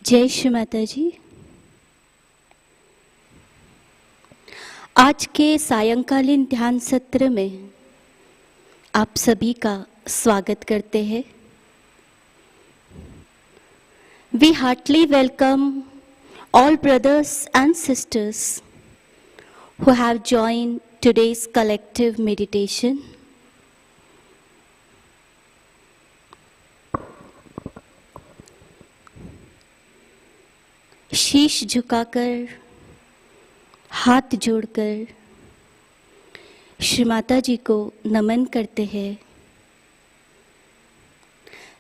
जय श्री माताजी। आज के सायंकालीन ध्यान सत्र में आप सभी का स्वागत करते हैं। We heartily welcome all brothers and sisters who have joined today's collective meditation. शीश झुकाकर, हाथ जोड़कर श्री माता जी को नमन करते हैं।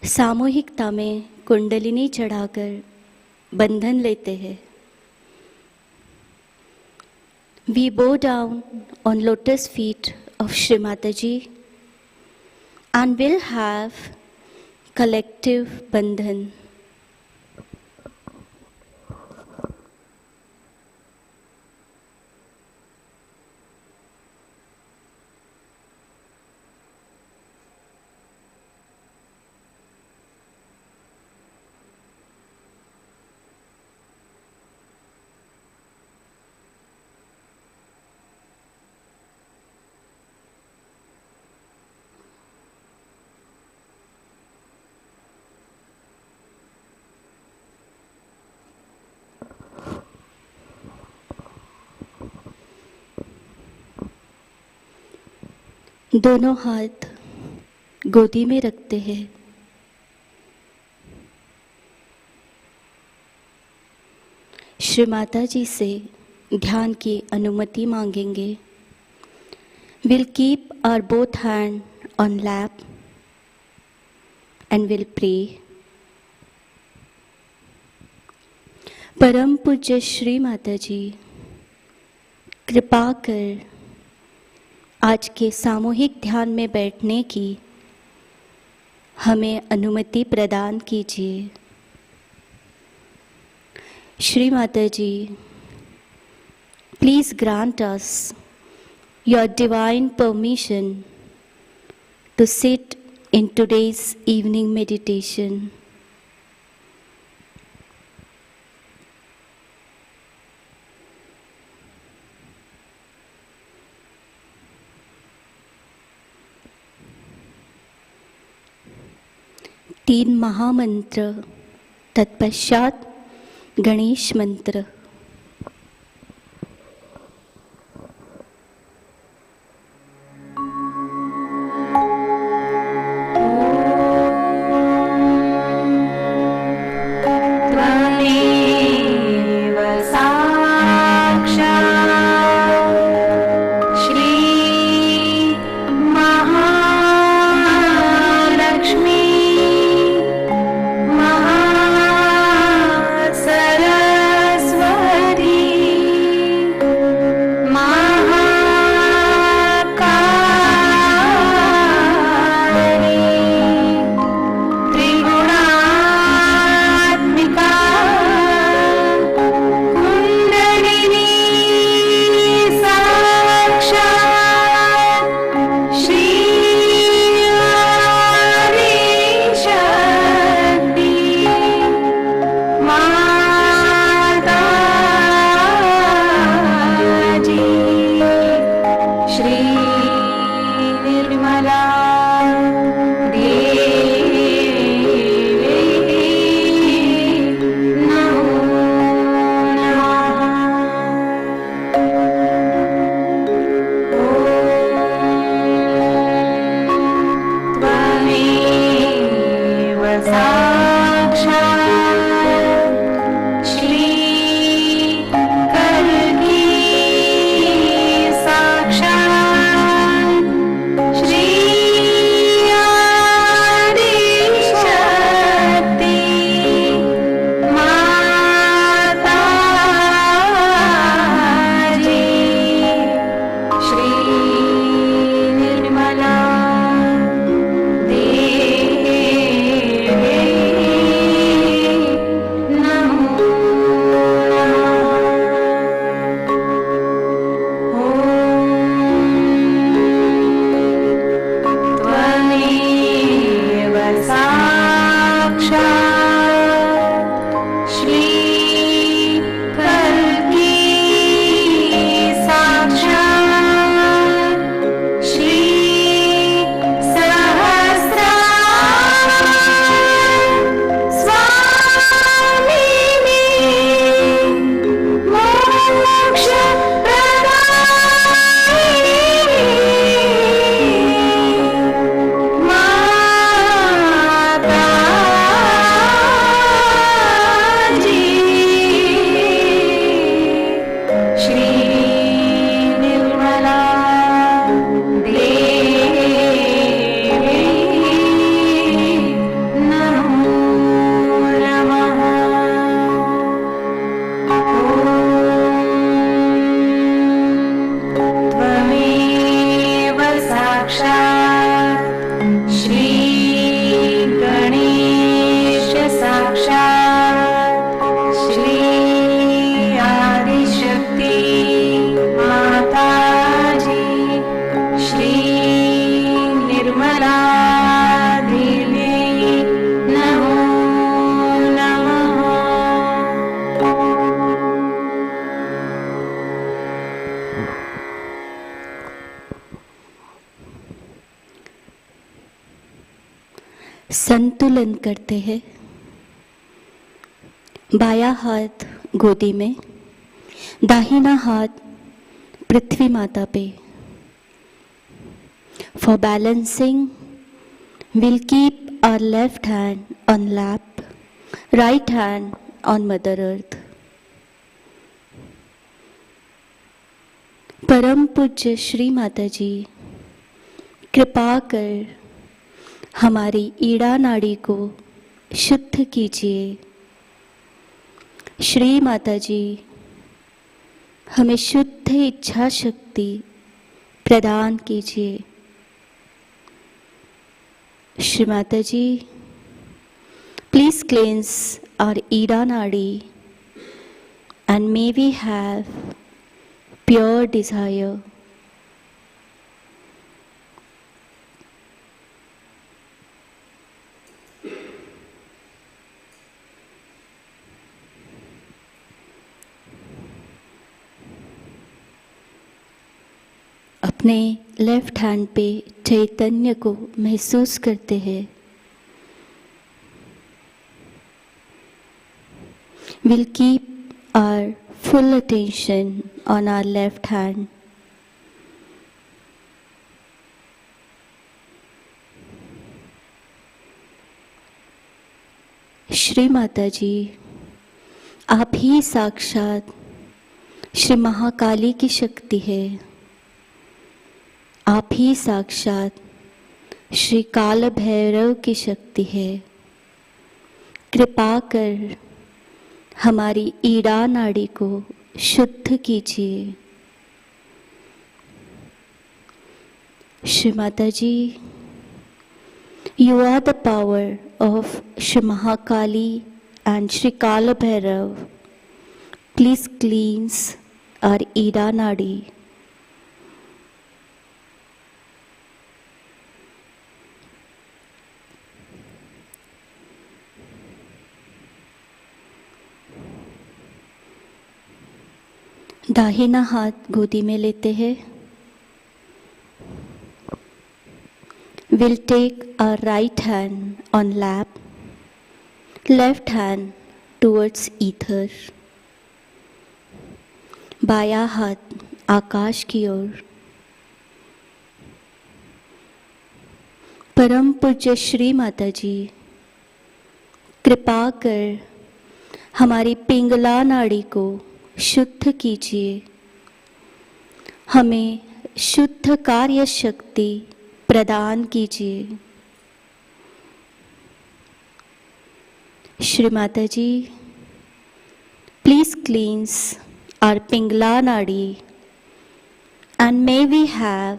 सामूहिकता में कुंडलिनी चढ़ाकर बंधन लेते हैं। We bow down on lotus feet of Shri Mataji and will have collective bandhan. दोनों हाथ गोदी में रखते हैं। श्री माता जी से ध्यान की अनुमति मांगेंगे। We'll keep our both hand on lap and will pray. परम पूज्य श्री माता जी, कृपा कर आज के सामूहिक ध्यान में बैठने की हमें अनुमति प्रदान कीजिए। Shri Mata ji, please grant us your divine permission to sit in today's evening meditation. तीन महामंत्र, तत्पश्चात गणेश मंत्र। Saraswati संतुलन करते हैं। बायां हाथ गोदी में, दाहिना हाथ पृथ्वी माता पे। For balancing, we'll keep our left hand on lap, right hand on Mother Earth. परम पूज्य श्री माताजी, कृपा कर हमारी ईड़ा नाड़ी को शुद्ध कीजिए। श्री माताजी, हमें शुद्ध इच्छा शक्ति प्रदान कीजिए। श्री माताजी, प्लीज क्लेंस आवर ईड़ा नाड़ी and may we have pure desire. अपने लेफ्ट हैंड पे चैतन्य को महसूस करते हैं। We'll keep our full attention on our left hand. Shri Mataji, आप ही साक्षात श्री महाकाली की शक्ति है। आप ही साक्षात श्री काल भैरव की शक्ति है। कृपा कर हमारी ईड़ा नाड़ी को शुद्ध कीजिए। Shri Mataji, you are the power of Shri Mahakali and Shri Kaal Bhairav. Please cleanse our Ida nadi. दाहिना हाथ गोदी में लेते हैं। We'll take our right hand on lap, left hand towards ether. बायां हाथ आकाश की ओर। परम पूज्य श्री माताजी, कृपा कर हमारी पिंगला नाड़ी को शुद्ध कीजिए। हमें शुद्ध कार्य शक्ति प्रदान कीजिए। श्री माताजी, please cleanse our Pingala nadi and may we have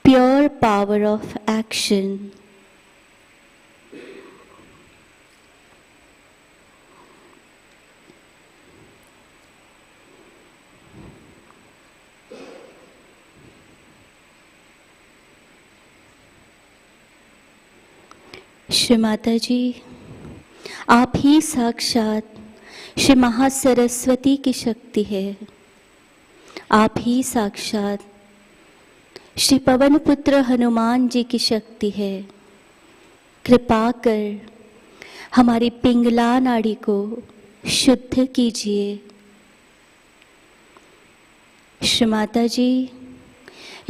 pure power of action. Shri Mataji, आप ही साक्षात श्री महासरस्वती की शक्ति है। आप ही साक्षात श्री पवन पुत्र हनुमान जी की शक्ति है। कृपा कर हमारी पिंगला नाड़ी को शुद्ध कीजिए। Shri Mataji,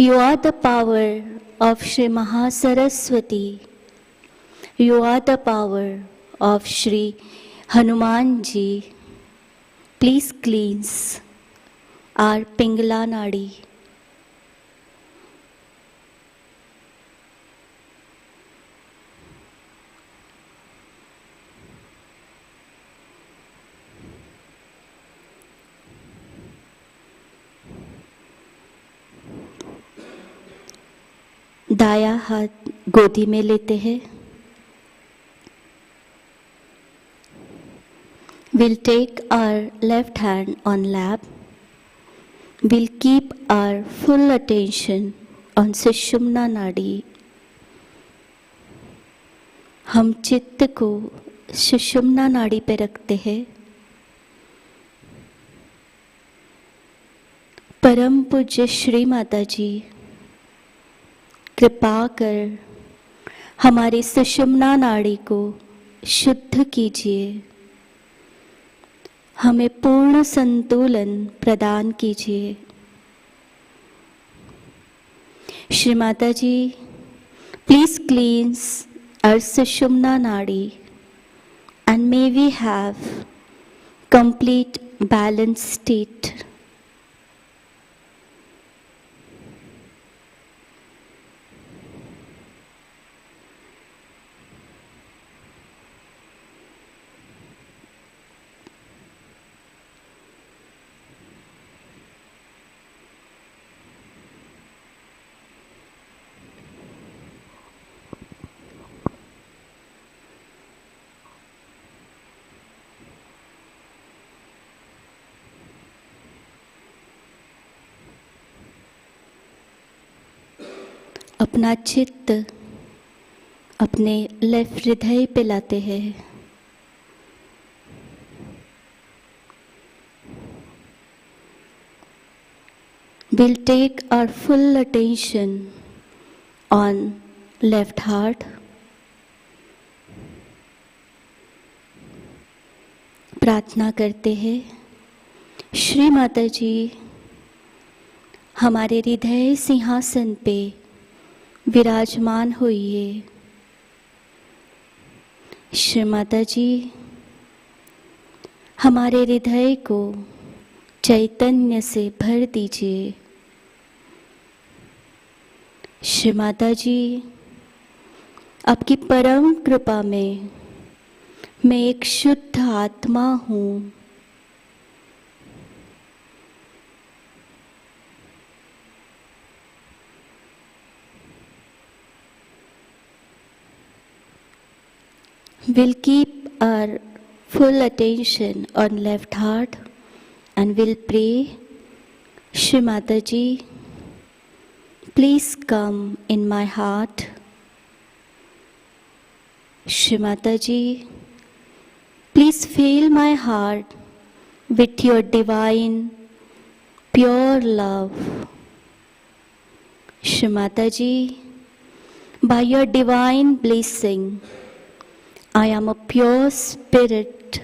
you are the power of Shri Mahasaraswati. You are the power of Shri Hanuman ji. Please cleanse our Pingala Nadi. दाया हाथ गोदी में लेते हैं। We'll take our left hand on lap. We'll keep our full attention on सुषुम्ना नाड़ी। हम चित्त को सुषुम्ना नाड़ी पे रखते हैं। परम पूज्य श्री माताजी, कृपा कर हमारी सुषुम्ना नाड़ी को शुद्ध कीजिए। हमें पूर्ण संतुलन प्रदान कीजिए। श्री माताजी, please क्लींस our Sushumna Nadi and may we have complete balanced state. अपना चित्त अपने लेफ्ट हृदय पे लाते हैं। We'll take our full attention on left heart. प्रार्थना करते हैं, श्री माताजी हमारे हृदय सिंहासन पे विराजमान होइए। श्री माताजी हमारे हृदय को चैतन्य से भर दीजिए। श्री माताजी आपकी परम कृपा में मैं एक शुद्ध आत्मा हूँ। We'll keep our full attention on left heart and we'll pray, Shri Mataji, please come in my heart. Shri Mataji, please fill my heart with your divine, pure love. Shri Mataji, by your divine blessing, I am a pure spirit.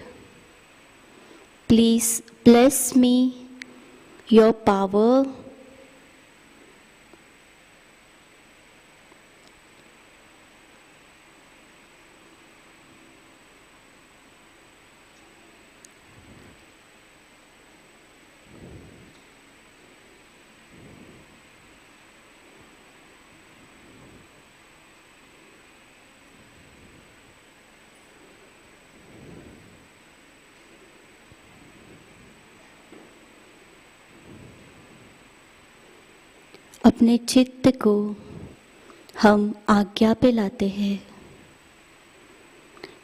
Please bless me, your power. अपने चित्त को हम आज्ञा पे लाते हैं।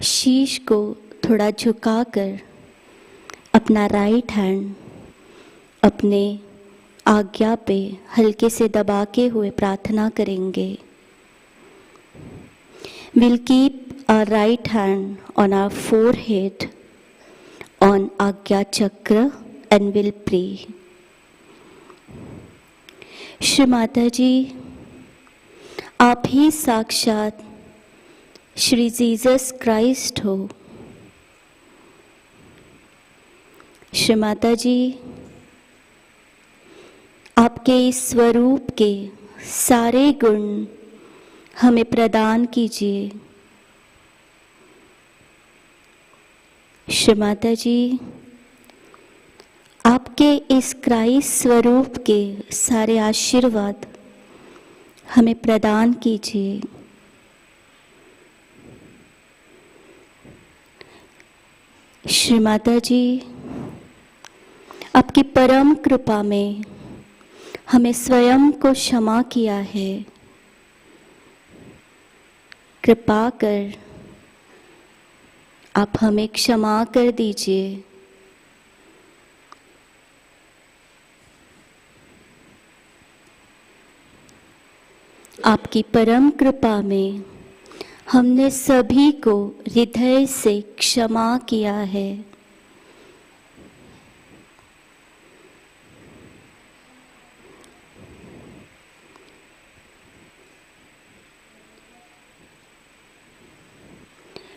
शीश को थोड़ा झुकाकर अपना राइट हैंड अपने आज्ञा पे हल्के से दबा के हुए प्रार्थना करेंगे। We'll keep our right hand on our forehead on आज्ञा चक्र and we'll pray. Shri Mataji आप ही साक्षात श्री जीसस क्राइस्ट हो। श्री माताजी आपके इस स्वरूप के सारे गुण हमें प्रदान कीजिए। श्री माताजी आपके इस क्राइस्ट स्वरूप के सारे आशीर्वाद हमें प्रदान कीजिए। श्री माताजी आपकी परम कृपा में हमें स्वयं को क्षमा किया है। कृपा कर आप हमें क्षमा कर दीजिए। आपकी परम कृपा में हमने सभी को हृदय से क्षमा किया है।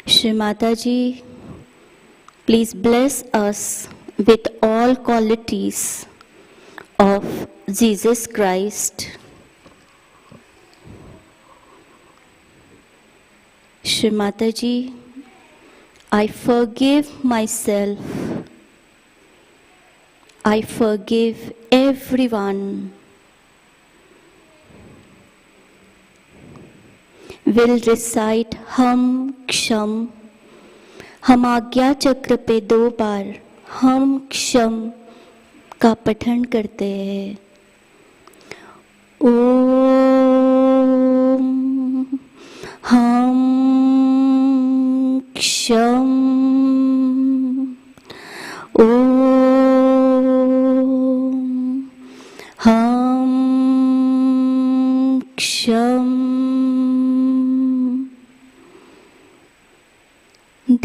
Shri Mataji, please bless us with all qualities of Jesus Christ. Shri Mataji, I forgive myself. I forgive everyone. Will recite हम क्षम. हम आज्ञा चक्र पे 2 बार हम क्षम का पठन करते हैं. ओम हम क्षम. ओम हम क्षम.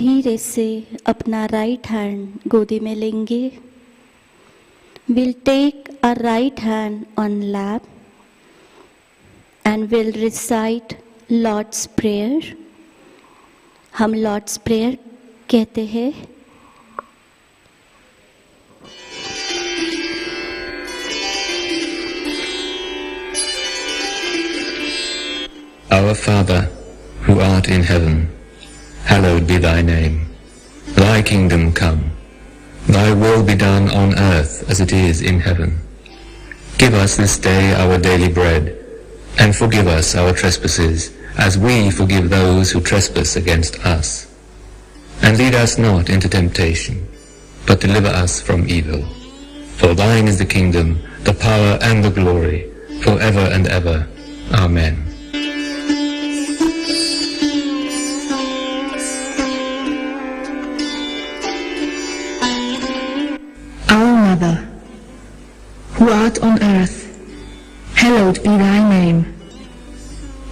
धीरे से अपना राइट हैंड गोदी में लेंगे. We'll take our right hand on lap and we'll recite Lord's Prayer. हम Lord's Prayer कहते हैं. Our Father, who art in heaven, hallowed be thy name. Thy kingdom come. Thy will be done on earth as it is in heaven. Give us this day our daily bread, and forgive us our trespasses, as we forgive those who trespass against us. And lead us not into temptation, but deliver us from evil. For thine is the kingdom, the power and the glory, forever and ever. Amen. Who art on earth, hallowed be thy name.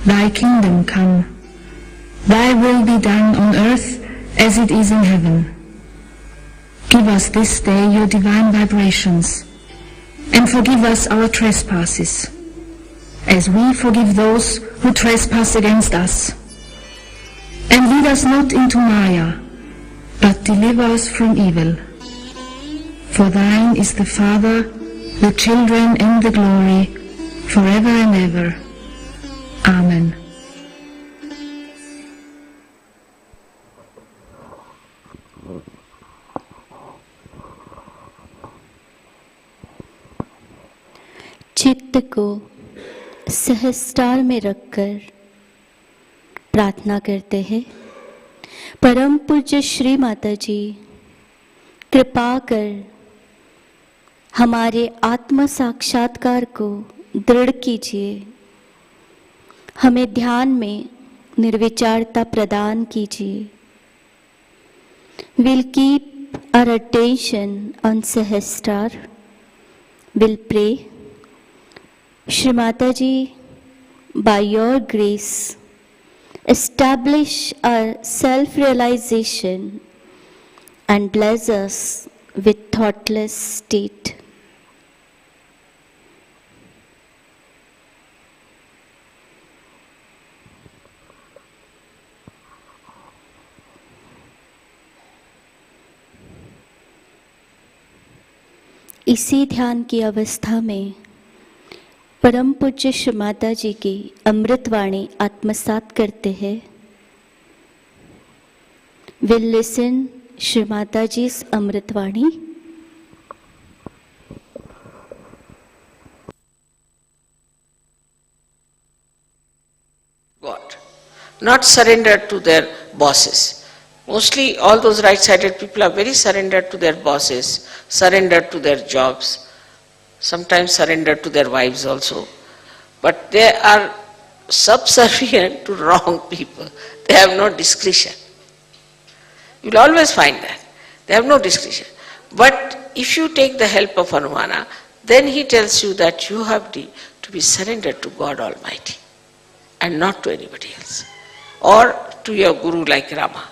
Thy kingdom come. Thy will be done on earth as it is in heaven. Give us this day your divine vibrations, and forgive us our trespasses, as we forgive those who trespass against us. And lead us not into Maya, but deliver us from evil. For thine is the Father, the children and the glory, forever and ever. Amen. चित्त को सहस्त्रार में रखकर प्रार्थना करते हैं. परम पूज्य श्री माताजी, कृपा कर हमारे आत्म साक्षात्कार को दृढ़ कीजिए. हमें ध्यान में निर्विचारता प्रदान कीजिए. We'll keep our attention on Sahasrar. We'll pray. Shri Mataji, by your grace, establish our self-realization and bless us with thoughtless state. इसी ध्यान की अवस्था में परम पूज्य श्री माता जी की अमृतवाणी आत्मसात करते हैं. We'll listen Shri Mataji's Amritvani. God, not surrendered to their bosses. Mostly all those right-sided people are very surrendered to their bosses, surrendered to their jobs, sometimes surrendered to their wives also. But they are subservient to wrong people. They have no discretion. You will always find that. They have no discretion. But if you take the help of Hanumana, then he tells you that you have to be surrendered to God Almighty and not to anybody else, or to your guru like Rama.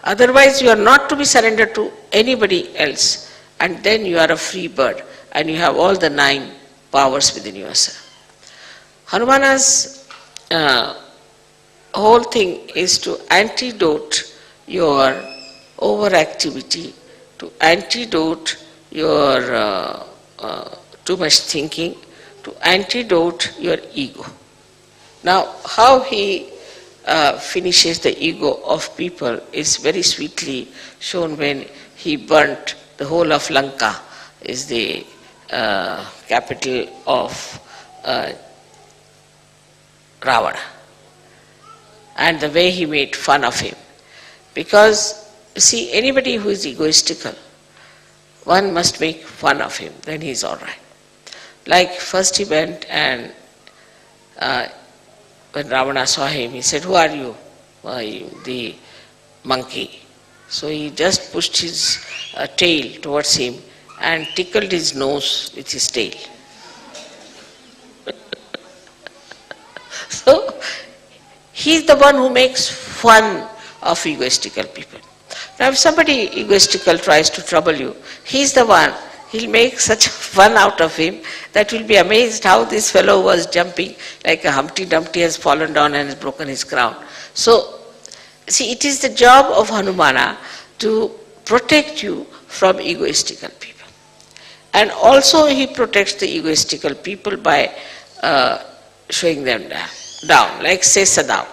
Otherwise you are not to be surrendered to anybody else, and then you are a free bird and you have all the 9 powers within yourself. Hanumana's whole thing is to antidote your overactivity, to antidote your too much thinking, to antidote your ego. Now, how he finishes the ego of people is very sweetly shown when he burnt the whole of Lanka, is the capital of Ravana, and the way he made fun of him. Because, see, anybody who is egoistical, one must make fun of him, then he is all right. Like first he went and when Ravana saw him, he said, "Who are you?" The monkey. So he just pushed his tail towards him and tickled his nose with his tail. So he is the one who makes fun of egoistical people. Now if somebody egoistical tries to trouble you, he is the one, he'll make such fun out of him that you'll be amazed how this fellow was jumping like a Humpty Dumpty has fallen down and has broken his crown. So, see, it is the job of Hanumana to protect you from egoistical people. And also he protects the egoistical people by showing them down, like say Saddam.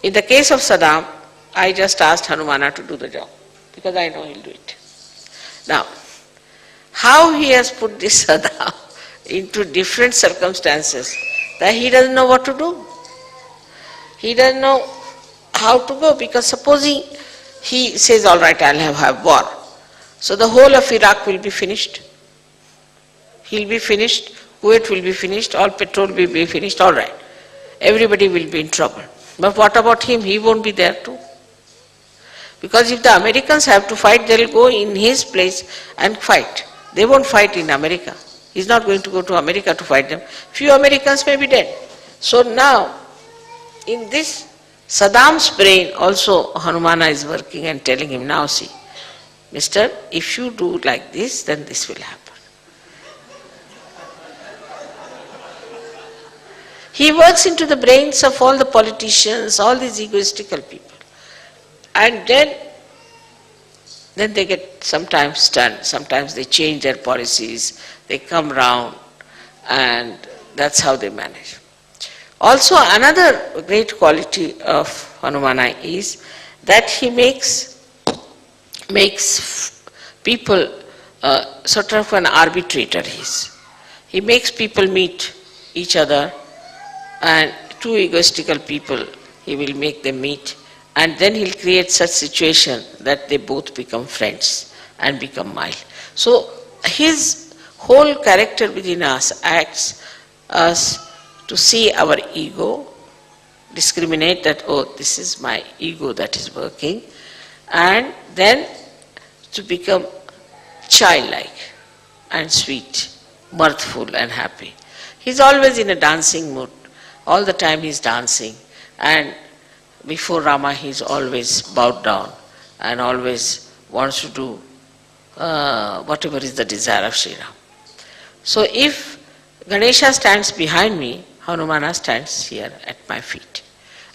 In the case of Saddam, I just asked Hanumana to do the job, because I know he'll do it. Now, how he has put this Saddam into different circumstances that he doesn't know what to do. He doesn't know how to go, because supposing he says, all right, I'll have war. So the whole of Iraq will be finished. He'll be finished, Kuwait will be finished, all petrol will be finished, all right. Everybody will be in trouble. But what about him? He won't be there too. Because if the Americans have to fight, they'll go in his place and fight. They won't fight in America. He's not going to go to America to fight them. Few Americans may be dead. So now, in this Saddam's brain also Hanumana is working and telling him, now see, mister, if you do like this, then this will happen. He works into the brains of all the politicians, all these egoistical people. And then they get sometimes stunned, sometimes they change their policies, they come round, and that's how they manage. Also, another great quality of Hanumana is that he makes people sort of an arbitrator. He makes people meet each other, and two egoistical people, he will make them meet. And then he'll create such situation that they both become friends and become mild. So his whole character within us acts us to see our ego, discriminate that, oh, this is my ego that is working, and then to become childlike and sweet, mirthful and happy. He's always in a dancing mood. All the time he's dancing, and before Rama he's always bowed down and always wants to do whatever is the desire of Shri Ram. So if Ganesha stands behind me, Hanumana stands here at my feet.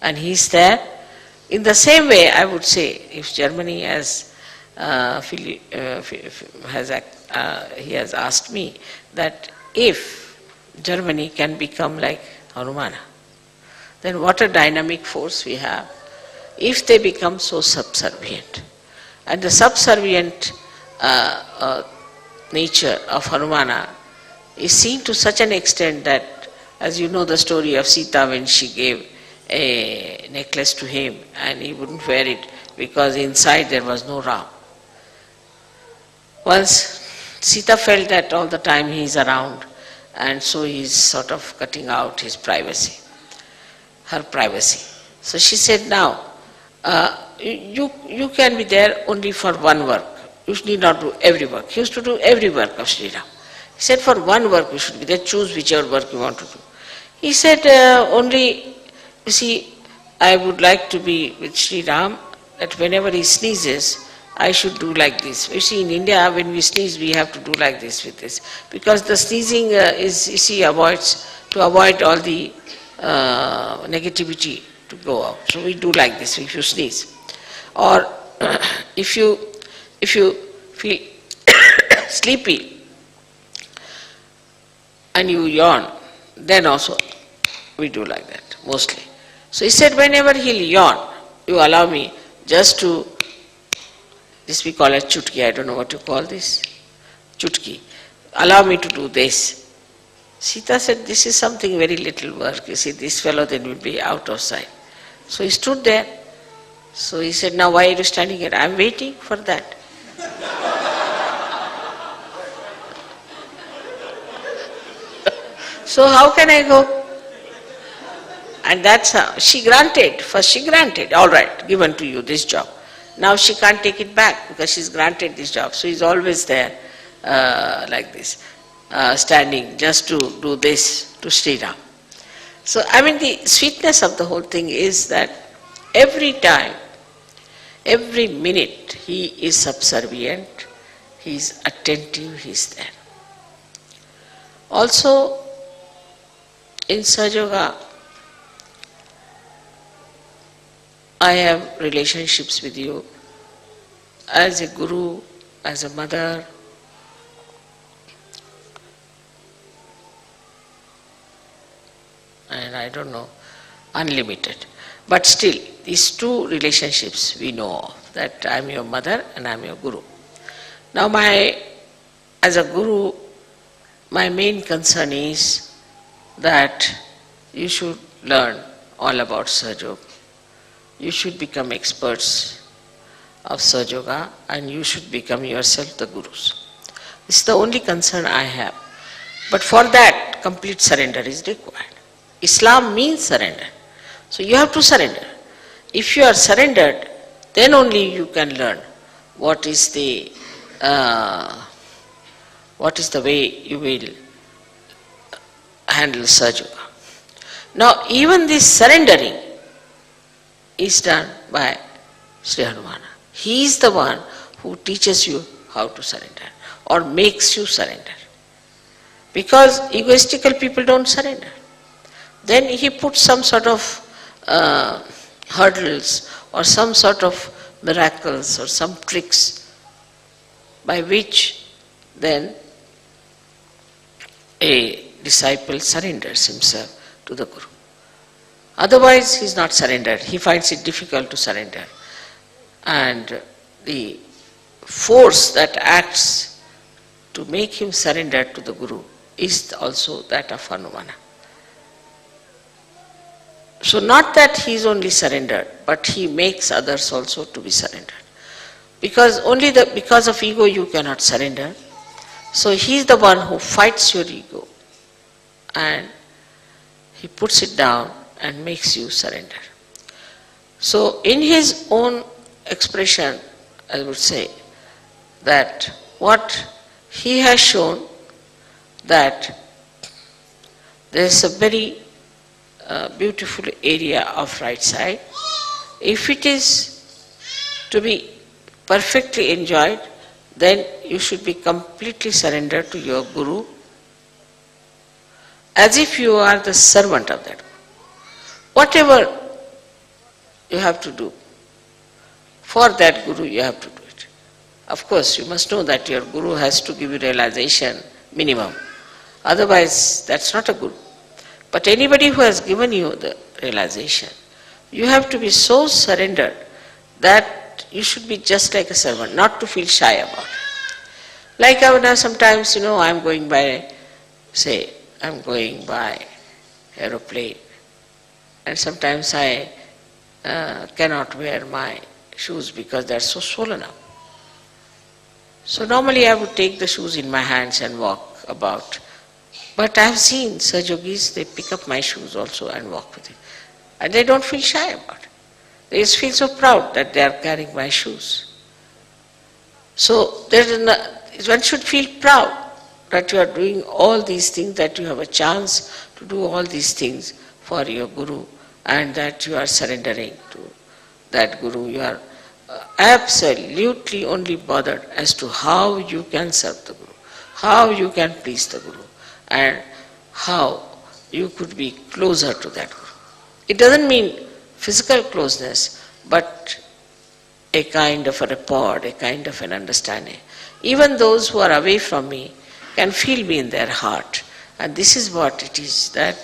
And he's there. In the same way, I would say, if Germany has he has asked me that if Germany can become like Hanumana, then what a dynamic force we have if they become so subservient. And the subservient nature of Hanumana is seen to such an extent that, as you know the story of Sita when she gave a necklace to him and he wouldn't wear it because inside there was no Ram. Once Sita felt that all the time he is around, and so he is sort of cutting out his privacy, her privacy. So she said, now, you can be there only for one work. You need not do every work. He used to do every work of Shri Ram. He said, for one work you should be there, choose whichever work you want to do. He said, only, you see, I would like to be with Shri Ram, that whenever he sneezes, I should do like this. You see, in India, when we sneeze, we have to do like this with this. Because the sneezing is, you see, to avoid all the negativity to go out. So we do like this if you sneeze. Or if you feel sleepy and you yawn, then also we do like that, mostly. So he said, whenever he'll yawn, you allow me just to, this we call it chutki, I don't know what you call this, chutki. Allow me to do this. Sita said, this is something very little work. You see, this fellow then will be out of sight. So he stood there. So he said, now why are you standing here? I am waiting for that. So how can I go? And that's how she granted. First she granted, all right, given to you this job. Now she can't take it back because she's granted this job. So he's always there like this, standing just to do this to Shri Ram. So I mean the sweetness of the whole thing is that every time, every minute he is subservient, he is attentive, he is there. Also in Sahaja Yoga, I have relationships with you as a guru, as a mother, and I don't know, unlimited. But still, these two relationships we know of, that I am your mother and I am your guru. Now as a guru, my main concern is that you should learn all about Sahaja Yoga. You should become experts of Sahaja Yoga and you should become yourself the gurus. This is the only concern I have. But for that, complete surrender is required. Islam means surrender. So you have to surrender. If you are surrendered, then only you can learn what is the way you will handle Sahaja Yoga. Now even this surrendering is done by Sri Hanumana. He is the one who teaches you how to surrender or makes you surrender. Because egoistical people don't surrender. Then he puts some sort of hurdles or some sort of miracles or some tricks by which then a disciple surrenders himself to the Guru. Otherwise he is not surrendered. He finds it difficult to surrender. And the force that acts to make him surrender to the Guru is also that of Hanumana. So not that he is only surrendered, but he makes others also to be surrendered. Because because of ego you cannot surrender. So he is the one who fights your ego and he puts it down and makes you surrender. So in his own expression, I would say that what he has shown, that there is a very beautiful area of right side. If it is to be perfectly enjoyed, then you should be completely surrendered to your Guru, as if you are the servant of that Guru. Whatever you have to do for that Guru, you have to do it. Of course, you must know that your Guru has to give you realization minimum. Otherwise, that's not a Guru. But anybody who has given you the realization, you have to be so surrendered that you should be just like a servant, not to feel shy about it. Like now sometimes, I'm going by, say, I'm going by aeroplane, and sometimes I cannot wear my shoes because they're so swollen up. So normally I would take the shoes in my hands and walk about. But I have seen Sahaja Yogis, they pick up my shoes also and walk with it. And they don't feel shy about it. They just feel so proud that they are carrying my shoes. So one should feel proud that you are doing all these things, that you have a chance to do all these things for your Guru, and that you are surrendering to that Guru. You are absolutely only bothered as to how you can serve the Guru, how you can please the Guru, and how you could be closer to that Guru. It doesn't mean physical closeness, but a kind of a rapport, a kind of an understanding. Even those who are away from me can feel me in their heart. And this is what it is, that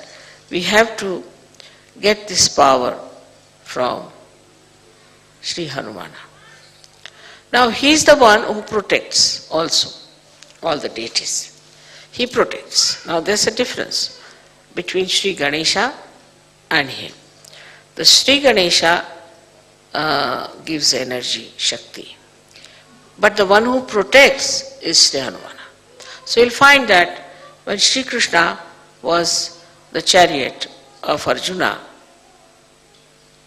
we have to get this power from Shri Hanumana. Now he is the one who protects also all the deities. He protects. Now there's a difference between Shri Ganesha and him. The Shri Ganesha gives energy, Shakti. But the one who protects is Shri Hanumana. So you'll find that when Shri Krishna was the chariot of Arjuna,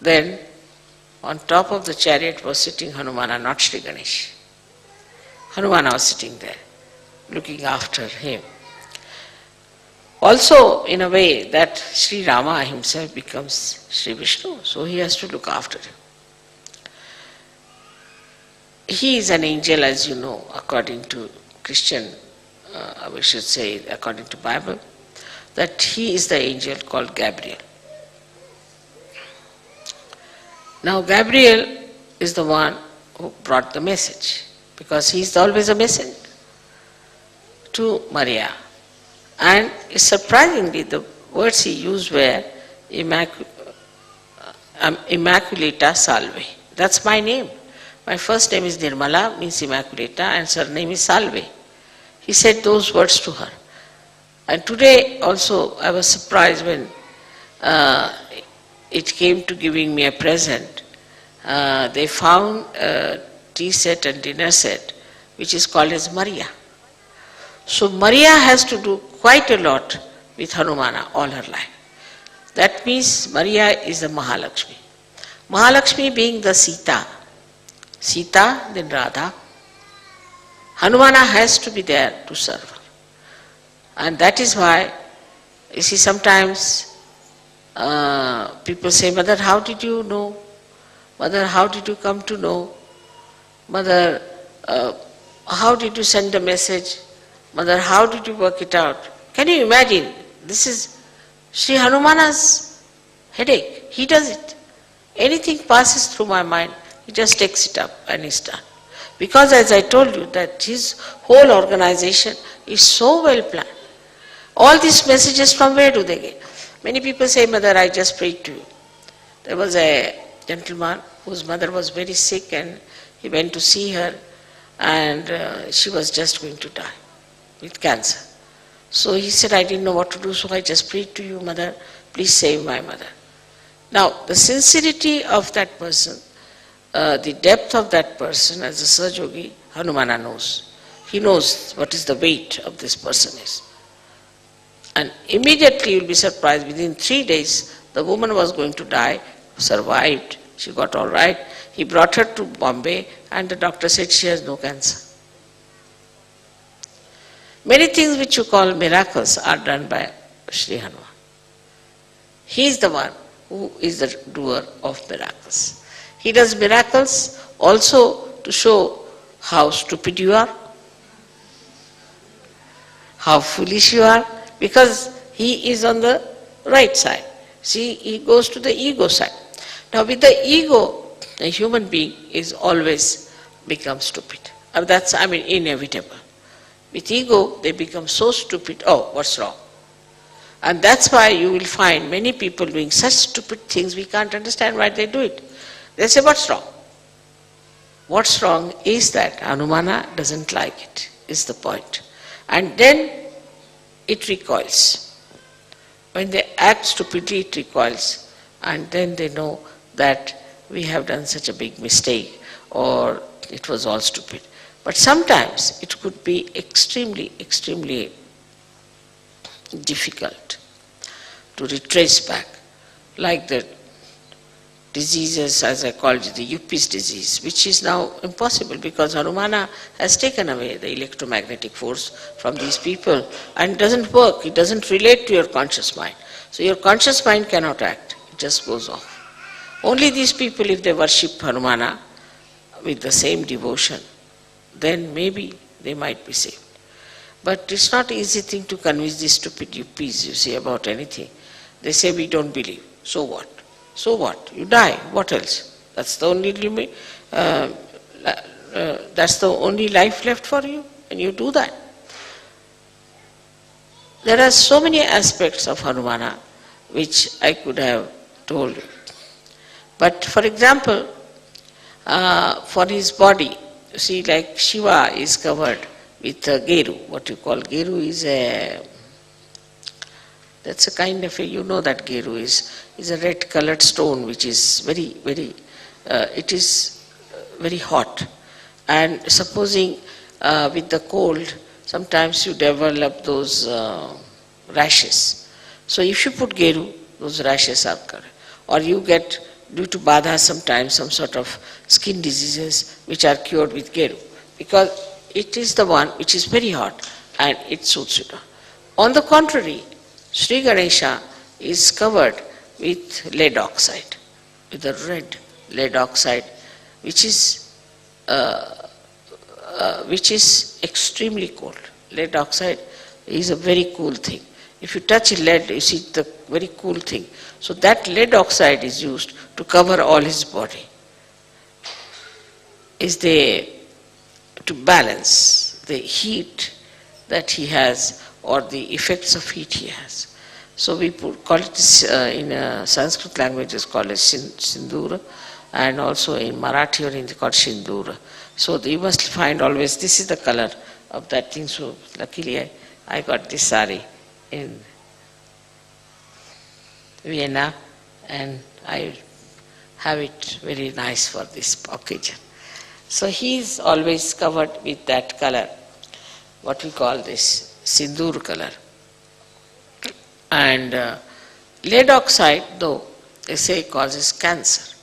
then on top of the chariot was sitting Hanumana, not Shri Ganesh. Hanumana was sitting there, looking after him. Also, in a way that Sri Rama himself becomes Sri Vishnu, so he has to look after him. He is an angel, as you know, according to Christian, we should say, according to Bible, that he is the angel called Gabriel. Now Gabriel is the one who brought the message, because he is always a messenger to Maria. And surprisingly, the words he used were Immaculata Salve. That's my name. My first name is Nirmala, means Immaculata, and surname is Salve. He said those words to her. And today also I was surprised when it came to giving me a present. They found a tea set and dinner set which is called as Maria. So Maria has to do quite a lot with Hanumana all her life. That means Maria is the Mahalakshmi. Mahalakshmi being the Sita. Sita, then Radha. Hanumana has to be there to serve her. And that is why, you see, sometimes people say, Mother, how did you know? Mother, how did you come to know? Mother, how did you send the message? Mother, how did you work it out? Can you imagine? This is Sri Hanumana's headache. He does it. Anything passes through my mind, he just takes it up and he's done. Because as I told you, that his whole organization is so well planned. All these messages, from where do they get? Many people say, Mother, I just prayed to you. There was a gentleman whose mother was very sick and he went to see her and she was just going to die with cancer. So he said, I didn't know what to do, so I just prayed to you, Mother, please save my mother. Now, the sincerity of that person, the depth of that person as a Sahaja, Hanumana knows. He knows what is the weight of this person is. And immediately you'll be surprised, within 3 days, the woman was going to die, survived, she got all right. He brought her to Bombay and the doctor said she has no cancer. Many things which you call miracles are done by Shri Hanuman. He is the one who is the doer of miracles. He does miracles also to show how stupid you are, how foolish you are, because he is on the right side. See, he goes to the ego side. Now with the ego, a human being is always become stupid. That's, inevitable. With ego, they become so stupid, oh, what's wrong? And that's why you will find many people doing such stupid things, we can't understand why they do it. They say, what's wrong? What's wrong is that Hanumana doesn't like it, is the point. And then it recoils. When they act stupidly, it recoils. And then they know that we have done such a big mistake or it was all stupid. But sometimes it could be extremely, extremely difficult to retrace back, like the diseases, as I called it, the Yuppies disease, which is now impossible because Hanumana has taken away the electromagnetic force from these people and doesn't work, it doesn't relate to your conscious mind. So your conscious mind cannot act, it just goes off. Only these people, if they worship Hanumana with the same devotion, then maybe they might be saved. But it's not an easy thing to convince these stupid Yuppies, you see, about anything. They say we don't believe. So what? So what? You die. What else? That's the only life left for you, and you do that. There are so many aspects of Hanumana which I could have told you. But for example, for his body, you see, like Shiva is covered with a geru. What you call geru is that's a kind of you know that geru is a red colored stone which is very, very, it is very hot. And supposing with the cold, sometimes you develop those rashes. So if you put geru, those rashes are covered. Or you get, due to badha sometimes, some sort of skin diseases which are cured with geru. Because it is the one which is very hot and it suits you. On the contrary, Sri Ganesha is covered with lead oxide, with a red lead oxide, which is extremely cold. Lead oxide is a very cool thing. If you touch lead, you see the very cool thing. So that lead oxide is used to cover all his body. To balance the heat that he has or the effects of heat he has. So we call it in Sanskrit language is called as sindura, and also in Marathi or Hindi called shindura. So you must find always this is the color of that thing. So luckily I got this sari in Vienna, and I have it very nice for this occasion. So he is always covered with that color, what we call this sindoor color. And lead oxide, though, they say causes cancer.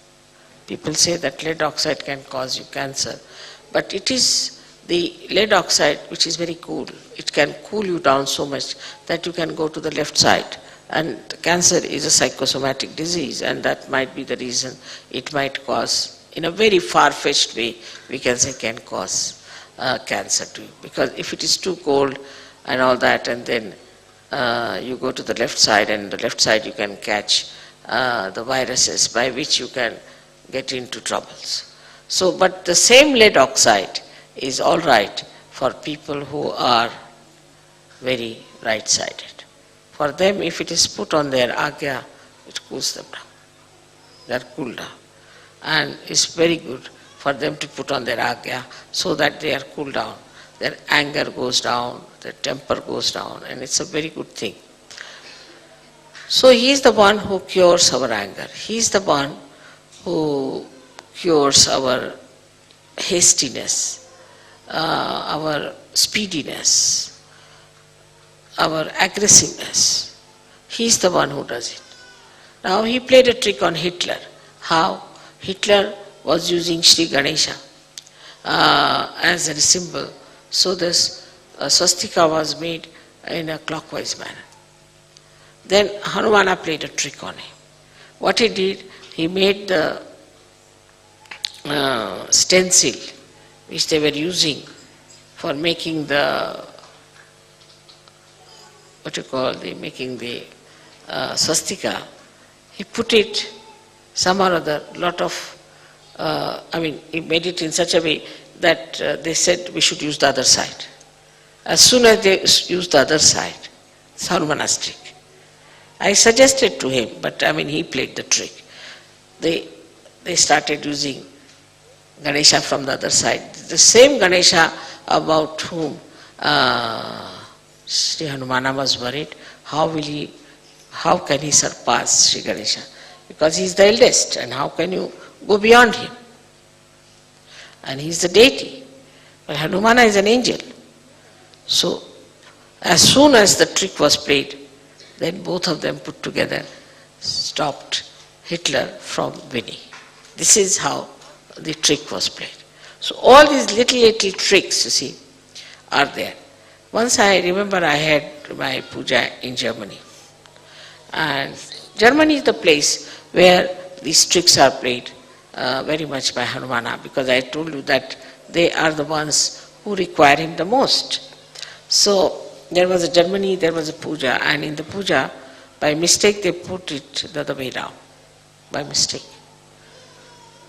People say that lead oxide can cause you cancer, but it is the lead oxide which is very cool. It can cool you down so much that you can go to the left side. And cancer is a psychosomatic disease, and that might be the reason it might cause, in a very far-fetched way, we can say can cause cancer to you. Because if it is too cold and all that, and then you go to the left side, and the left side you can catch the viruses by which you can get into troubles. So, but the same lead oxide is all right for people who are very right-sided. For them, if it is put on their agya, it cools them down. They are cooled down. And it's very good for them to put on their agya so that they are cooled down. Their anger goes down, their temper goes down, and it's a very good thing. So he is the one who cures our anger. He is the one who cures our hastiness, our speediness, our aggressiveness. He is the one who does it. Now he played a trick on Hitler. How? Hitler was using Shri Ganesha as a symbol. So this swastika was made in a clockwise manner. Then Hanumana played a trick on him. What he did, he made the stencil which they were using for making the making the swastika. He put it some or other, lot of, he made it in such a way that they said we should use the other side. As soon as they used the other side, it's Hanumana's trick. I suggested to him, but he played the trick. They started using Ganesha from the other side. The same Ganesha about whom Sri Hanumana was worried, how can he surpass Sri Ganesha? Because he is the eldest, and how can you go beyond him? And he is the deity, but Hanumana is an angel. So, as soon as the trick was played, then both of them put together stopped Hitler from winning. This is how the trick was played. So all these little tricks, you see, are there. Once I remember I had my puja in Germany. And Germany is the place where these tricks are played very much by Hanumana, because I told you that they are the ones who require him the most. So there was a puja, and in the puja, by mistake they put it the other way down, by mistake.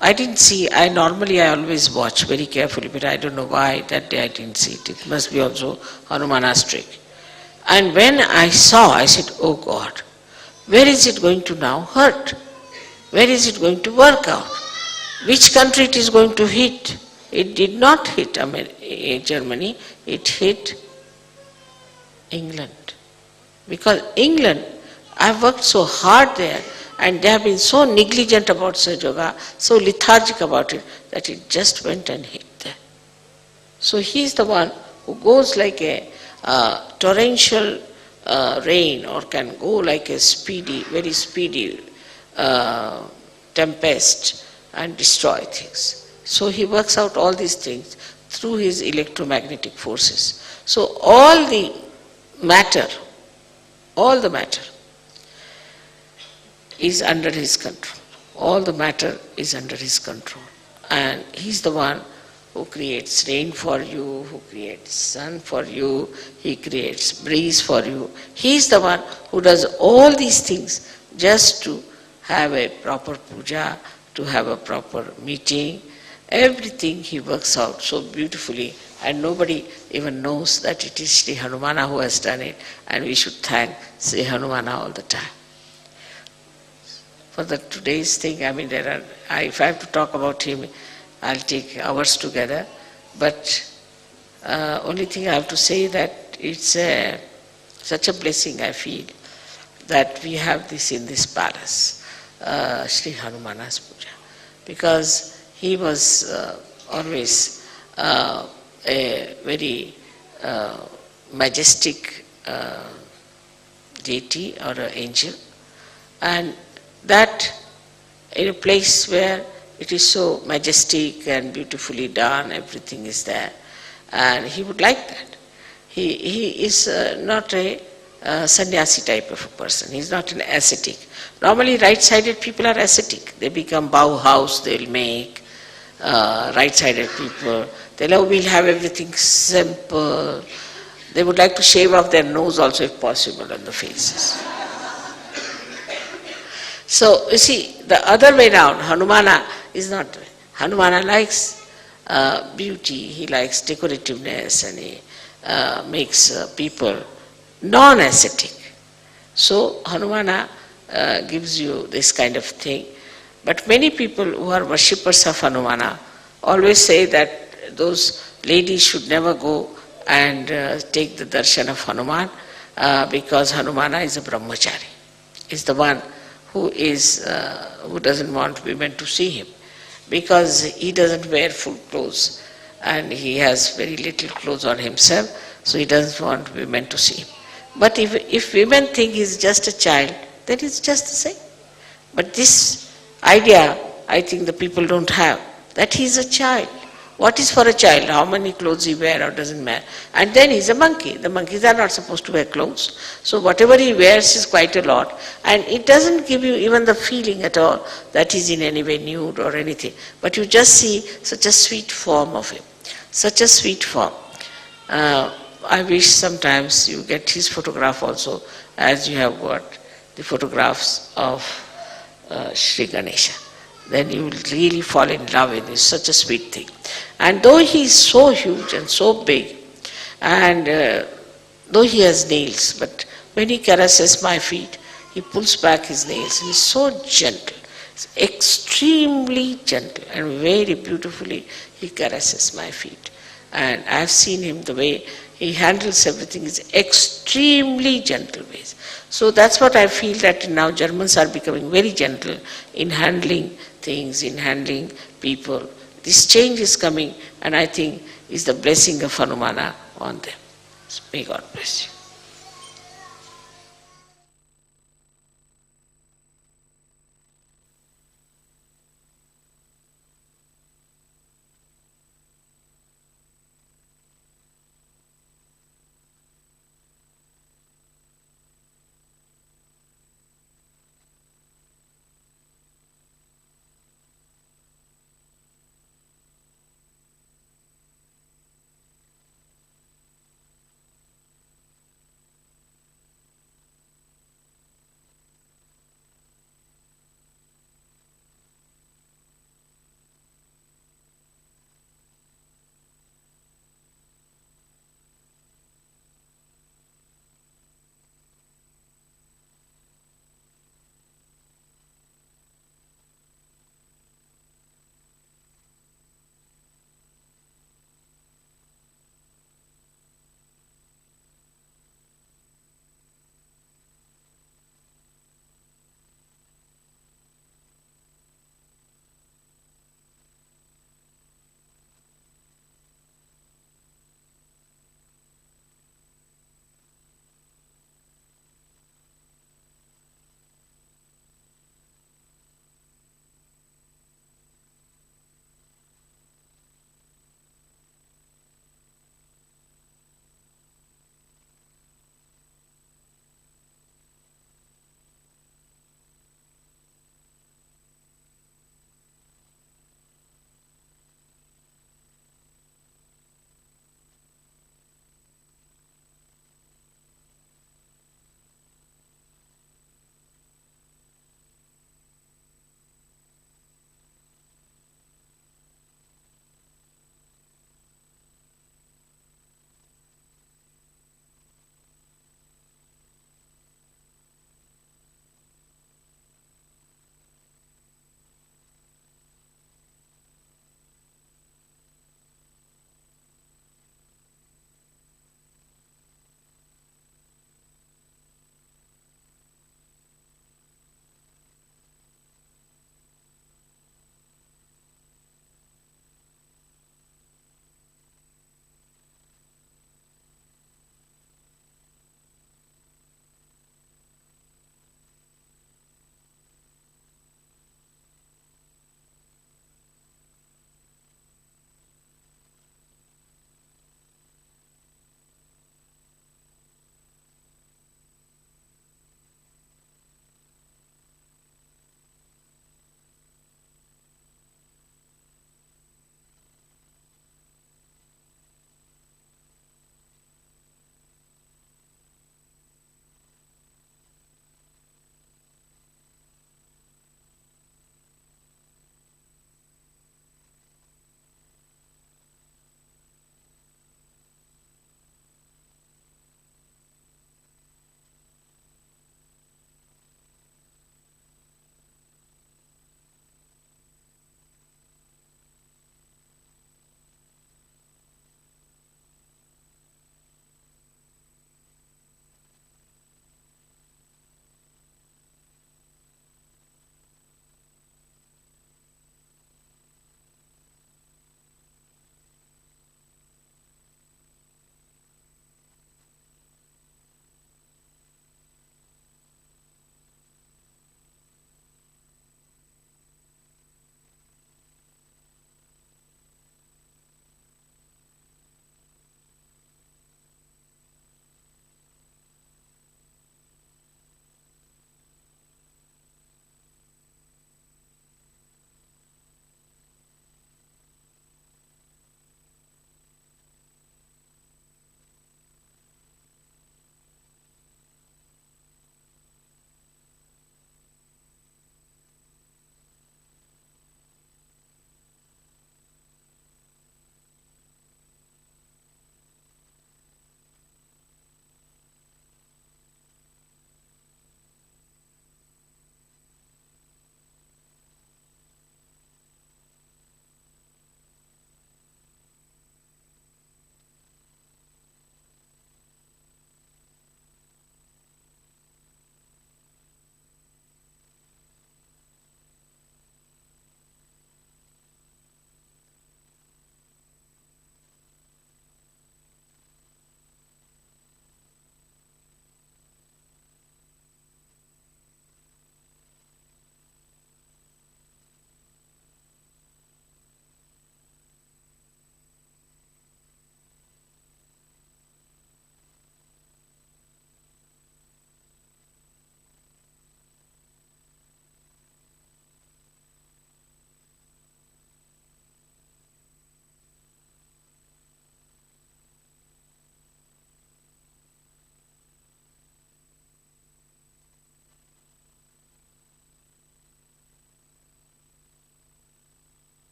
I didn't see, I always watch very carefully, but I don't know why that day I didn't see it. It must be also Hanumana's trick. And when I saw, I said, oh God, where is it going to now hurt? Where is it going to work out? Which country it is going to hit? It did not hit Germany, it hit England. Because England, I've worked so hard there, and they have been so negligent about Sahaja Yoga, so lethargic about it, that it just went and hit there. So he's the one who goes like a torrential rain, or can go like a very speedy tempest and destroy things. So he works out all these things through his electromagnetic forces. So all the matter is under his control. All the matter is under his control. And he's the one who creates rain for you, who creates sun for you, he creates breeze for you. He's the one who does all these things just to have a proper puja, to have a proper meeting. Everything he works out so beautifully, and nobody even knows that it is Shri Hanumana who has done it, and we should thank Shri Hanumana all the time. For the today's thing, if I have to talk about him, I'll take hours together, but only thing I have to say that it's such a blessing I feel that we have this in this palace, Shri Hanumana's Puja, because he was always a very majestic deity or an angel, and that in a place where it is so majestic and beautifully done, everything is there, and he would like that. He is not a sannyasi type of a person. He is not an ascetic. Normally right-sided people are ascetic. They become Bauhaus, they'll make right-sided people. We'll have everything simple. They would like to shave off their nose also if possible on the faces. So, you see, the other way around, Hanumana is not. Hanumana likes beauty, he likes decorativeness, and he makes people non-ascetic. So, Hanumana gives you this kind of thing. But many people who are worshippers of Hanumana always say that those ladies should never go and take the darshan of Hanuman because Hanumana is a brahmachari. Is the one who doesn't want women to see him, because he doesn't wear full clothes and he has very little clothes on himself, so he doesn't want women to see him. But if women think he's just a child, then it's just the same. But this idea, I think the people don't have, that he's a child. What is for a child? How many clothes he wears or doesn't wear? And then he's a monkey. The monkeys are not supposed to wear clothes. So whatever he wears is quite a lot. And it doesn't give you even the feeling at all that he's in any way nude or anything. But you just see such a sweet form of him. Such a sweet form. I wish sometimes you get his photograph also, as you have got the photographs of Shri Ganesha. Then you will really fall in love with it. It's such a sweet thing. And though he is so huge and so big, and though he has nails, but when he caresses my feet, he pulls back his nails. He is so gentle, extremely gentle, and very beautifully he caresses my feet. And I have seen him, the way he handles everything is extremely gentle ways. So that's what I feel, that now Germans are becoming very gentle in handling things, in handling people. This change is coming, and I think is the blessing of Hanumana on them. So may God bless you.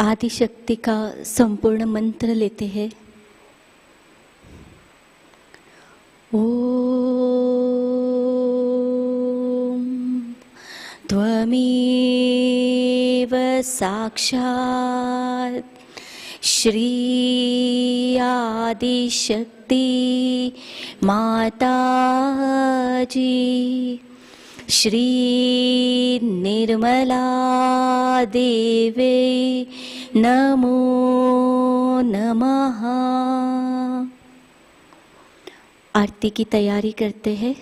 आदि शक्ति का संपूर्ण मंत्र लेते हैं। ओम त्वमेव साक्षात् श्री आदिशक्ति माताजी श्री निर्मला देवे नमो नमः। आरती की तैयारी करते हैं।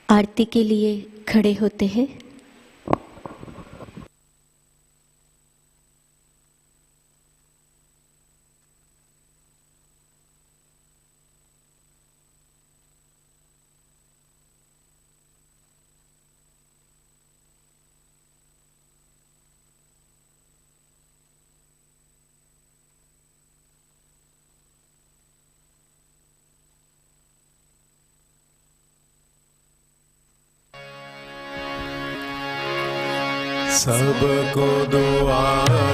आरती के लिए खड़े होते हैं। सबको दुआ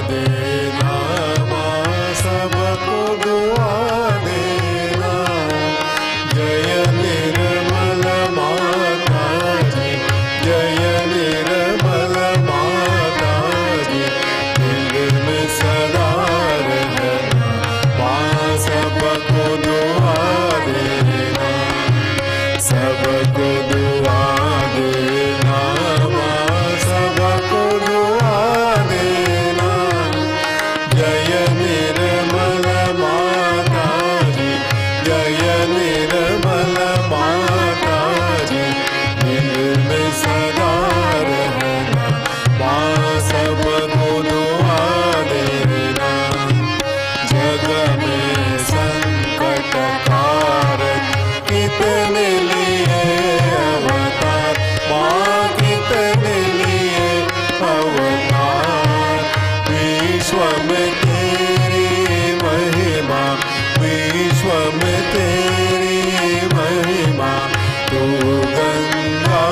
देना माँ, सबको दुआ देना। जय निर्मल माता जी, जय निर्मल माता जी। दिल में सदा रहना माँ, सबको दुआ देना, सबको दुआ देना माँ, सबको दुआ देना। जय निर्मल माता जी, जय निर्मल माता जी। दिल में सदा रहना माँ, सबको दुआ देना। जग में संकट कारक कितने लिए अवतार माँ, कितने लिए अवतार। विश्व में तेरी महिमा, विश्व में तेरी महिमा। तू गंगा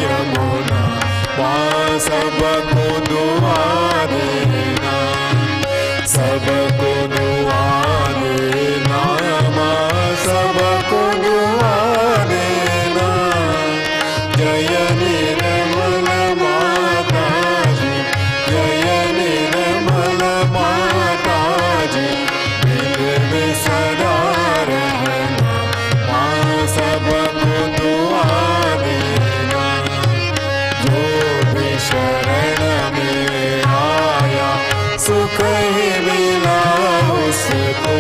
यमुना माँ, सबको दुआ देना, सबको दुआ देना माँ, सबको दुआ देना। जय निर्मल माता जी, जय निर्मल माता जी। दिल में सदा रहना माँ, सबको दुआ देना। जो भी शरण में आया सुख ही मिला उसको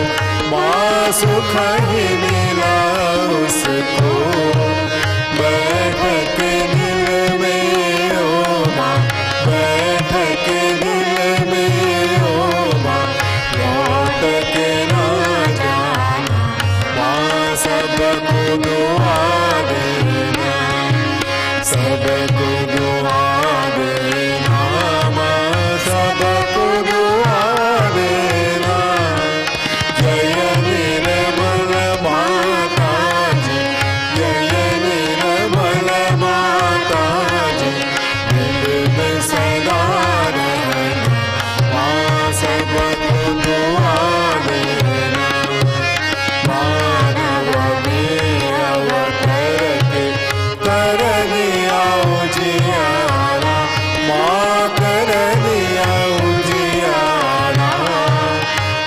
माँ, सुख ही मिला उसको। बैठ के दिल में ओ माँ, बैठ के दिल में ओ माँ। लौट के ना जाना माँ, सबको दुआ देना, सबको दुआ देना माँ, सबको दुआ देना। जय निर्मल माता जी, जय निर्मल माता जी। दिल में सदा रहना माँ, सबको दुआ देना। मानव में अवतर के कर दिया उजियारा माँ, कर दिया उजियारा।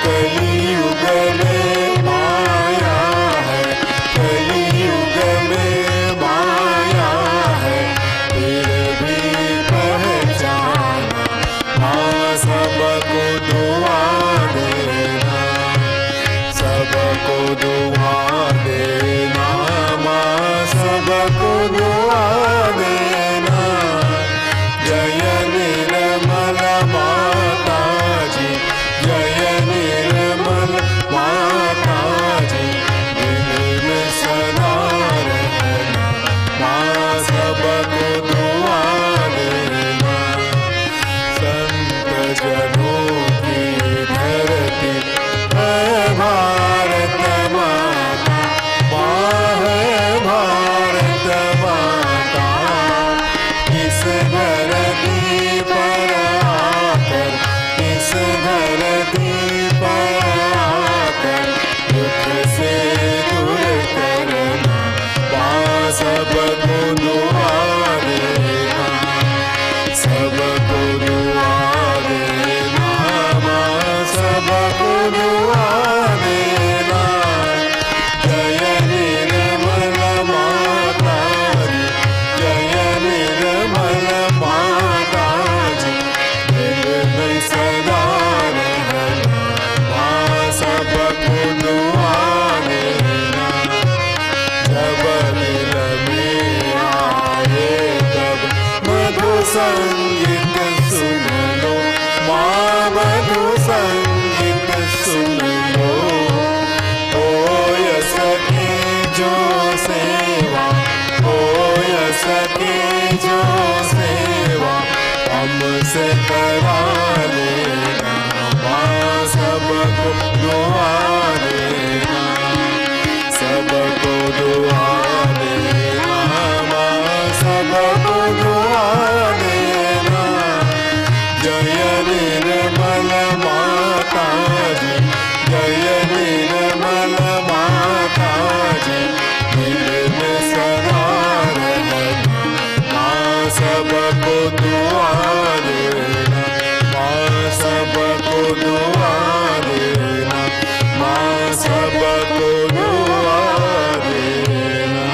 कलियुग में माया है, कलियुग में माया है। फिर भी पहचाना माँ, सबको दुआ देना, सबको दुआ देना माँ, सबको दुआ देना। जय निर्मल माँ सबको दुआ देना, सबको दुआ देना, माँ सबको दुआ देना। जय निर्मल माता जी, जय निर्मल माता जी, दिल में सदा रहना, माँ सबको दुआ देना। जब दिल में आए तब मधु संगीत सुन लो, माँ मधु संगीत सुन लो। हो सके जो सेवा, हो सके जो सेवा, हमसे करा लेना, माँ सबको दुआ देना, सबको दुआ देना, माँ सबको दुआ देना। जय निर्मल माता जी, जय निर्मल माता जी, दिल में सदा रहना, माँ सबको दुआ देना, माँ सबको दुआ देना, माँ सबको दुआ देना।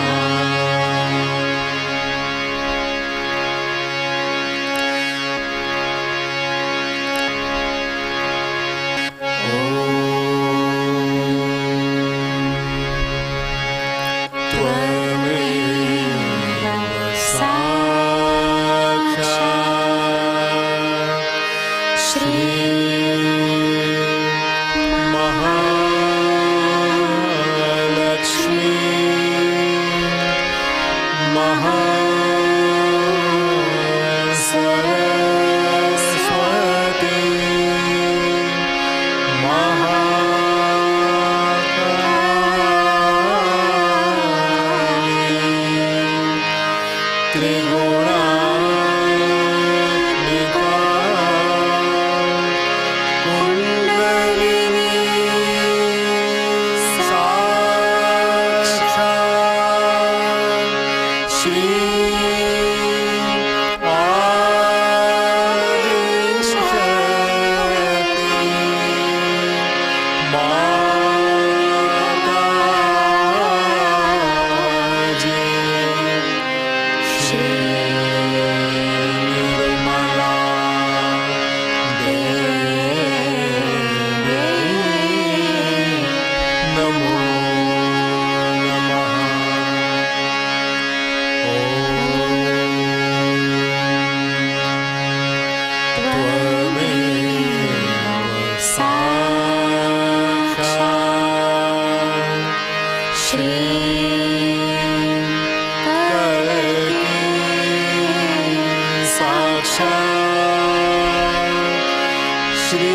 त्वमेव साक्षात् श्री महालक्ष्मी महासरस्वती महाकाली त्रिगुणात्मिका कुंडलिनी साक्षात् श्री माताजी, श्री निर्मला देवी, नमो नमः। त्वमेव साक्षात् श्री कल्की साक्षात् श्री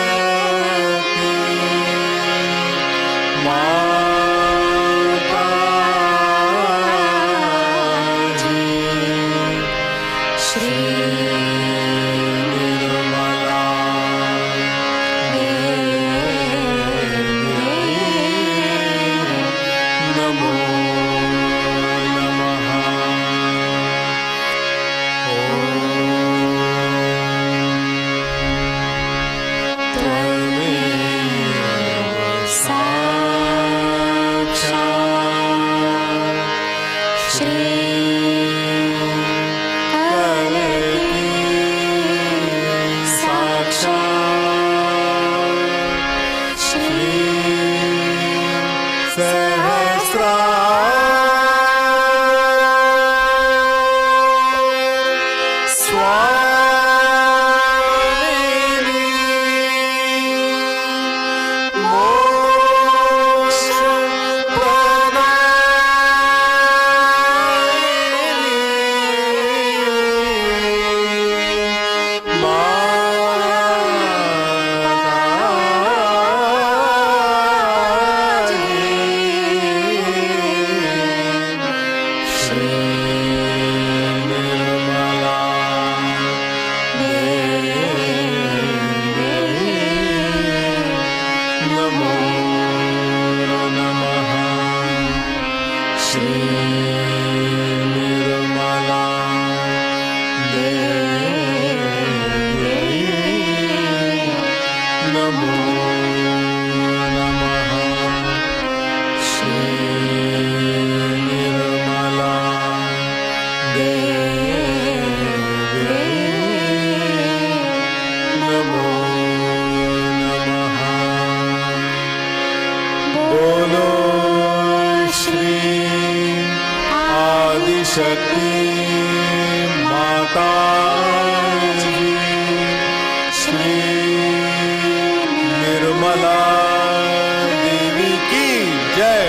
आदिशक्ति माताजी, श्री निर्मला देवी, नमो नमः। त्वमेव साक्षात् श्री कल्की साक्षात् श्री नमो नमः श्री निर्मला देवी नमो नमः श्री निर्मला देवी नमो नमः बोलो श्री आदिशक्ति माता जी श्री निर्मला देवी की जय।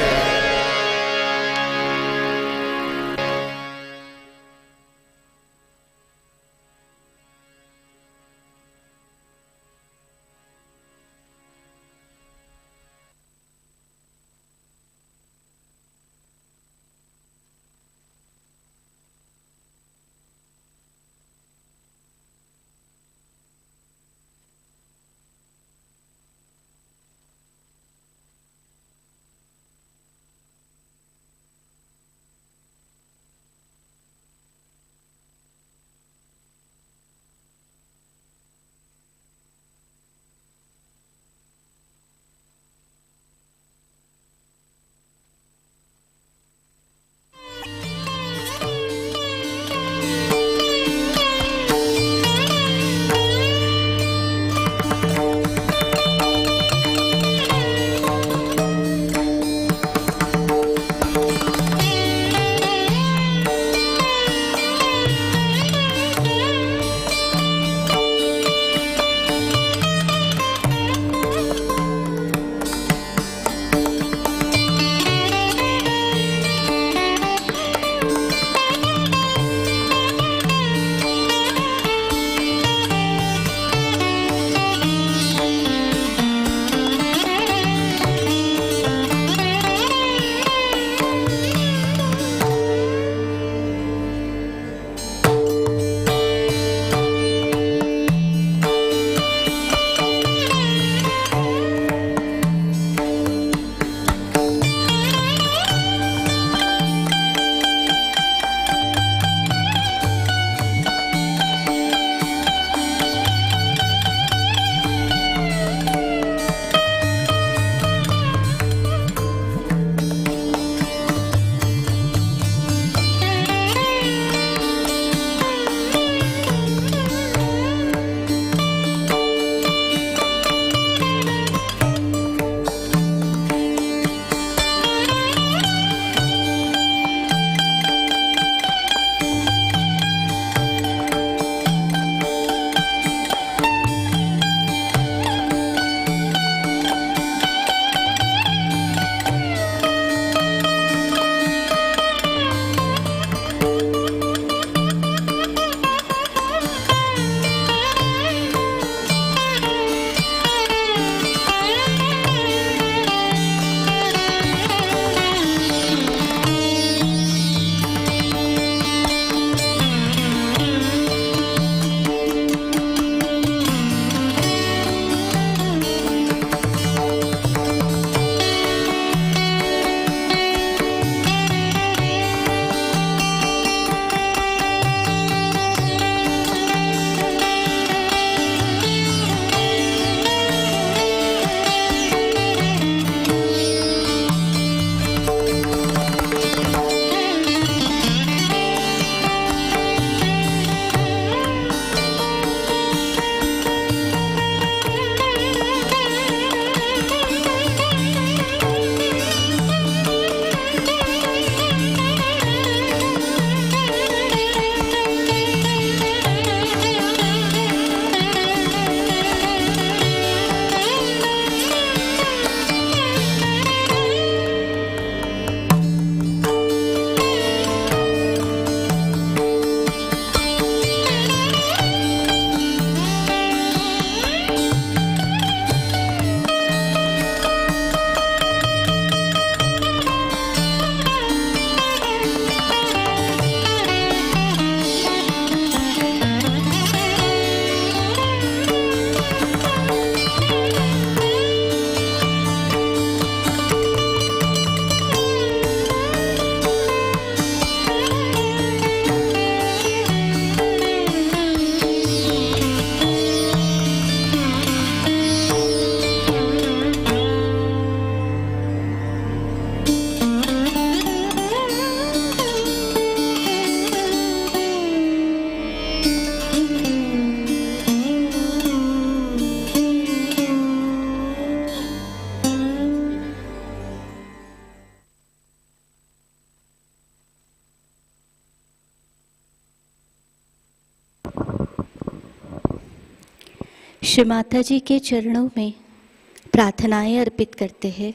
श्री माताजी के चरणों में प्रार्थनाएं अर्पित करते हैं।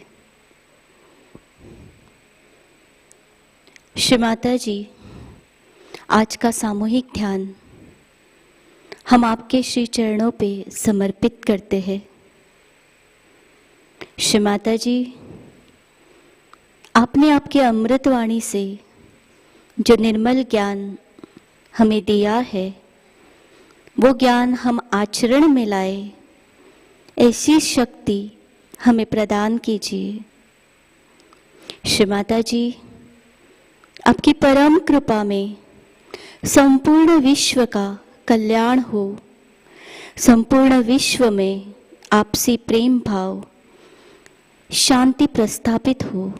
श्री माताजी, आज का सामूहिक ध्यान हम आपके श्री चरणों पे समर्पित करते हैं। श्री माताजी, आपने आपके अमृतवाणी से जो निर्मल ज्ञान हमें दिया है, वो ज्ञान हम आचरण में लाए, ऐसी शक्ति हमें प्रदान कीजिए। श्री माताजी, आपकी परम कृपा में संपूर्ण विश्व का कल्याण हो, संपूर्ण विश्व में आपसी प्रेम भाव, शांति प्रस्थापित हो,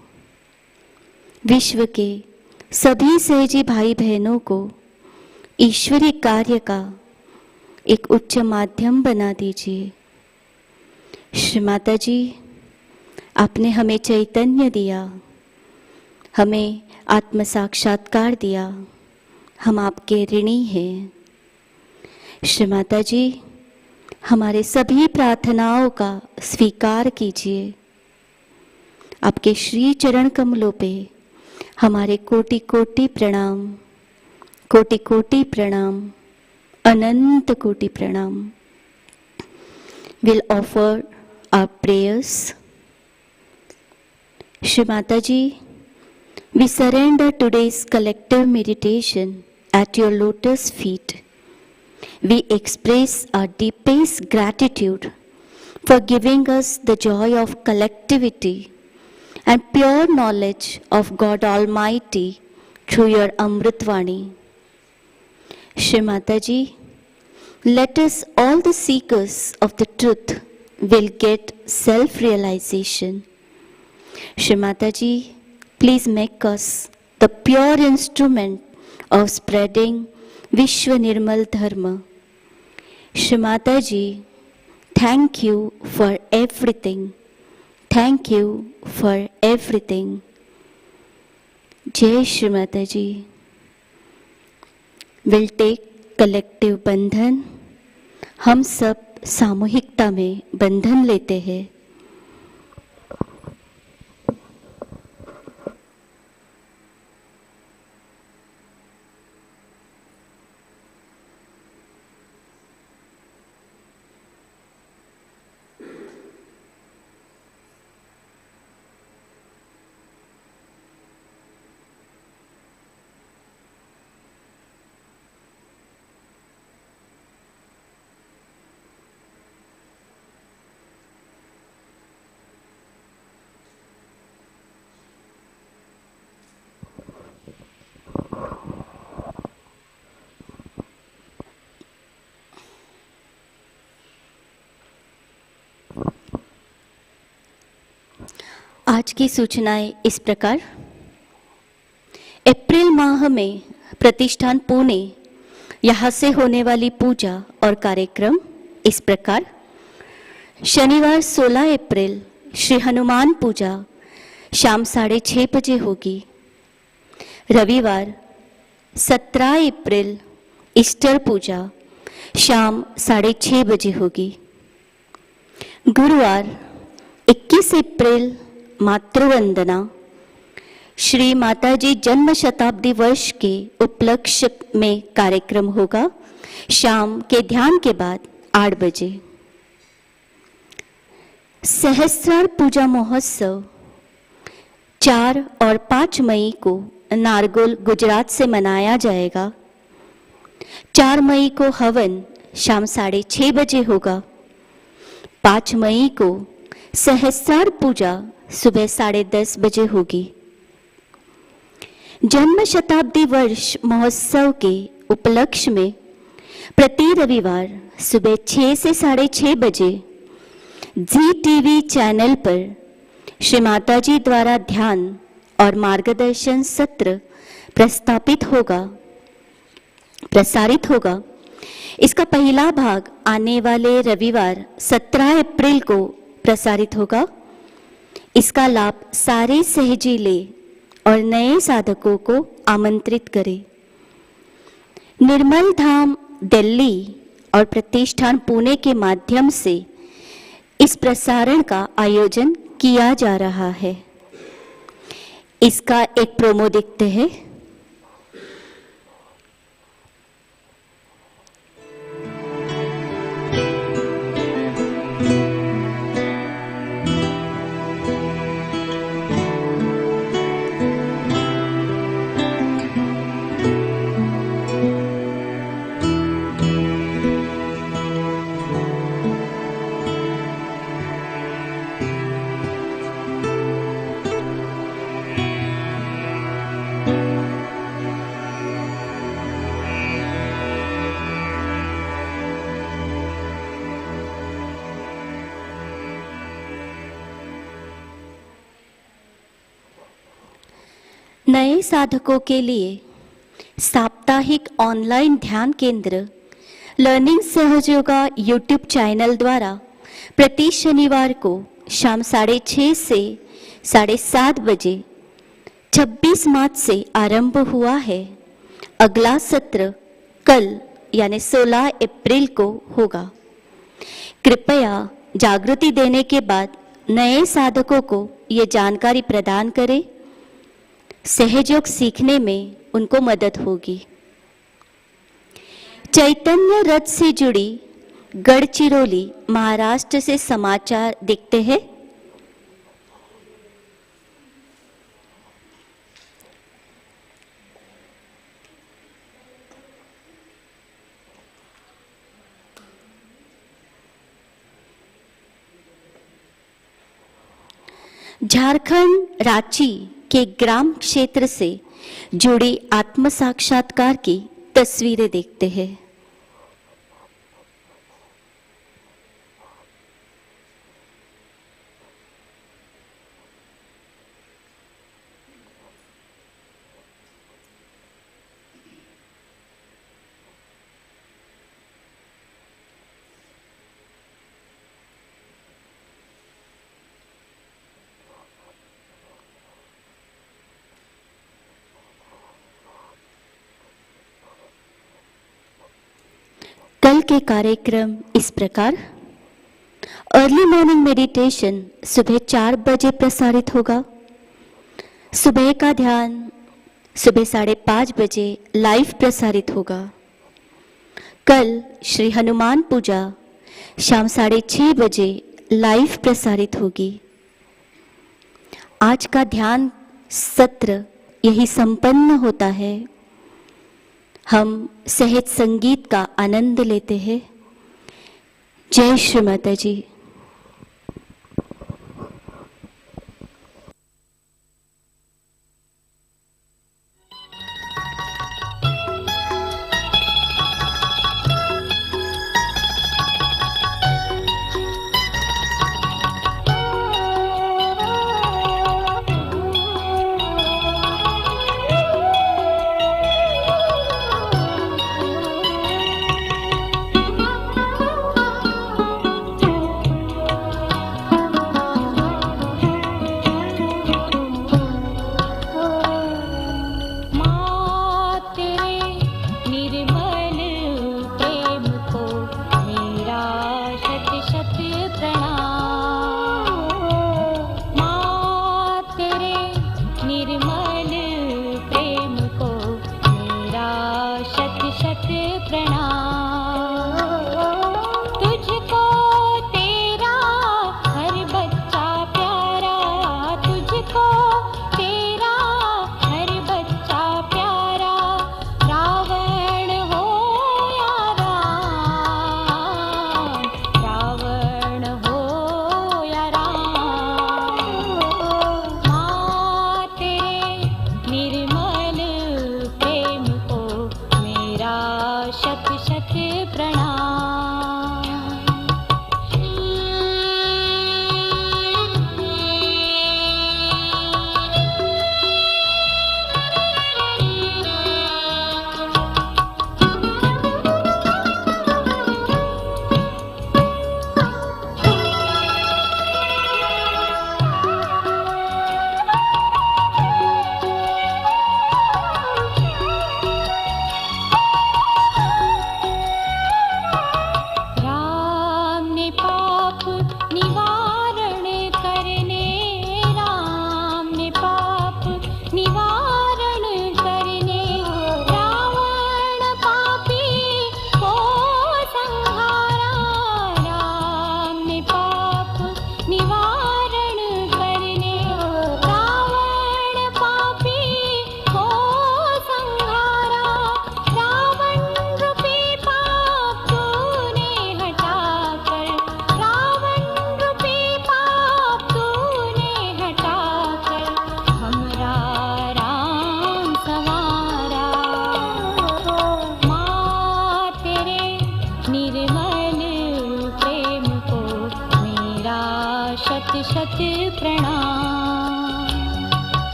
विश्व के सभी सहजी भाई बहनों को ईश्वरीय कार्य का एक उच्च माध्यम बना दीजिए। श्री माताजी, आपने हमें चैतन्य दिया, हमें आत्म साक्षात्कार दिया, हम आपके ऋणी हैं। श्री माताजी, हमारे सभी प्रार्थनाओं का स्वीकार कीजिए। आपके श्री चरण कमलों पे हमारे कोटि कोटि प्रणाम, कोटि कोटि प्रणाम, अनंत कोटि प्रणाम। We'll offer our prayers. Shri Mataji, we surrender today's collective meditation at your lotus feet. We express our deepest gratitude for giving us the joy of collectivity and pure knowledge of God Almighty through your Amritvani. Shri Mataji, let us, all the seekers of the truth, will get self-realization. Shri Mataji, please make us the pure instrument of spreading Vishwa Nirmal Dharma. Shri Mataji, thank you for everything. Thank you for everything. Jai Shri Mataji. We'll take collective बंधन। हम सब सामूहिकता में बंधन लेते हैं। आज की सूचनाएं इस प्रकार। अप्रैल माह में प्रतिष्ठान पुणे यहाँ से होने वाली पूजा और कार्यक्रम इस प्रकार। शनिवार 16 अप्रैल श्री हनुमान पूजा शाम 6:30 बजे होगी। रविवार 17 अप्रैल ईस्टर पूजा शाम 6:30 बजे होगी। गुरुवार 21 अप्रैल मातृवंदना श्री माताजी जन्म शताब्दी वर्ष के उपलक्ष्य में कार्यक्रम होगा शाम के ध्यान के बाद 8 बजे। सहस्रार पूजा महोत्सव 4 और 5 मई को नारगोल गुजरात से मनाया जाएगा। 4 मई को हवन शाम 6:30 बजे होगा। 5 मई को सहस्रार पूजा सुबह 10:30 बजे होगी। जन्म शताब्दी वर्ष महोत्सव के उपलक्ष्य में प्रति रविवार सुबह 6 से 6:30 बजे जी टीवी चैनल पर श्री माताजी द्वारा ध्यान और मार्गदर्शन सत्र प्रसारित होगा। इसका पहला भाग आने वाले रविवार 17 अप्रैल को प्रसारित होगा। इसका लाभ सारे सहजीले और नए साधकों को आमंत्रित करें। निर्मल धाम दिल्ली और प्रतिष्ठान पुणे के माध्यम से इस प्रसारण का आयोजन किया जा रहा है। इसका एक प्रोमो देखते हैं। नए साधकों के लिए साप्ताहिक ऑनलाइन ध्यान केंद्र लर्निंग सहजयोगा यूट्यूब चैनल द्वारा प्रति शनिवार को शाम 6:30 से 7:30 बजे 26 मार्च से आरंभ हुआ है। अगला सत्र कल यानी 16 अप्रैल को होगा। कृपया जागृति देने के बाद नए साधकों को ये जानकारी प्रदान करें। सहयोग सीखने में उनको मदद होगी। चैतन्य रथ से जुड़ी गढ़चिरौली महाराष्ट्र से समाचार देखते हैं। झारखंड रांची के ग्राम क्षेत्र से जुड़ी आत्म साक्षात्कार की तस्वीरें देखते हैं। कल के कार्यक्रम इस प्रकार। अर्ली मॉर्निंग मेडिटेशन सुबह 4 बजे प्रसारित होगा। सुबह का ध्यान सुबह 5:30 बजे लाइव प्रसारित होगा। कल श्री हनुमान पूजा शाम 6:30 बजे लाइव प्रसारित होगी। आज का ध्यान सत्र यही संपन्न होता है। हम सहज संगीत का आनंद लेते हैं। जय श्री माताजी।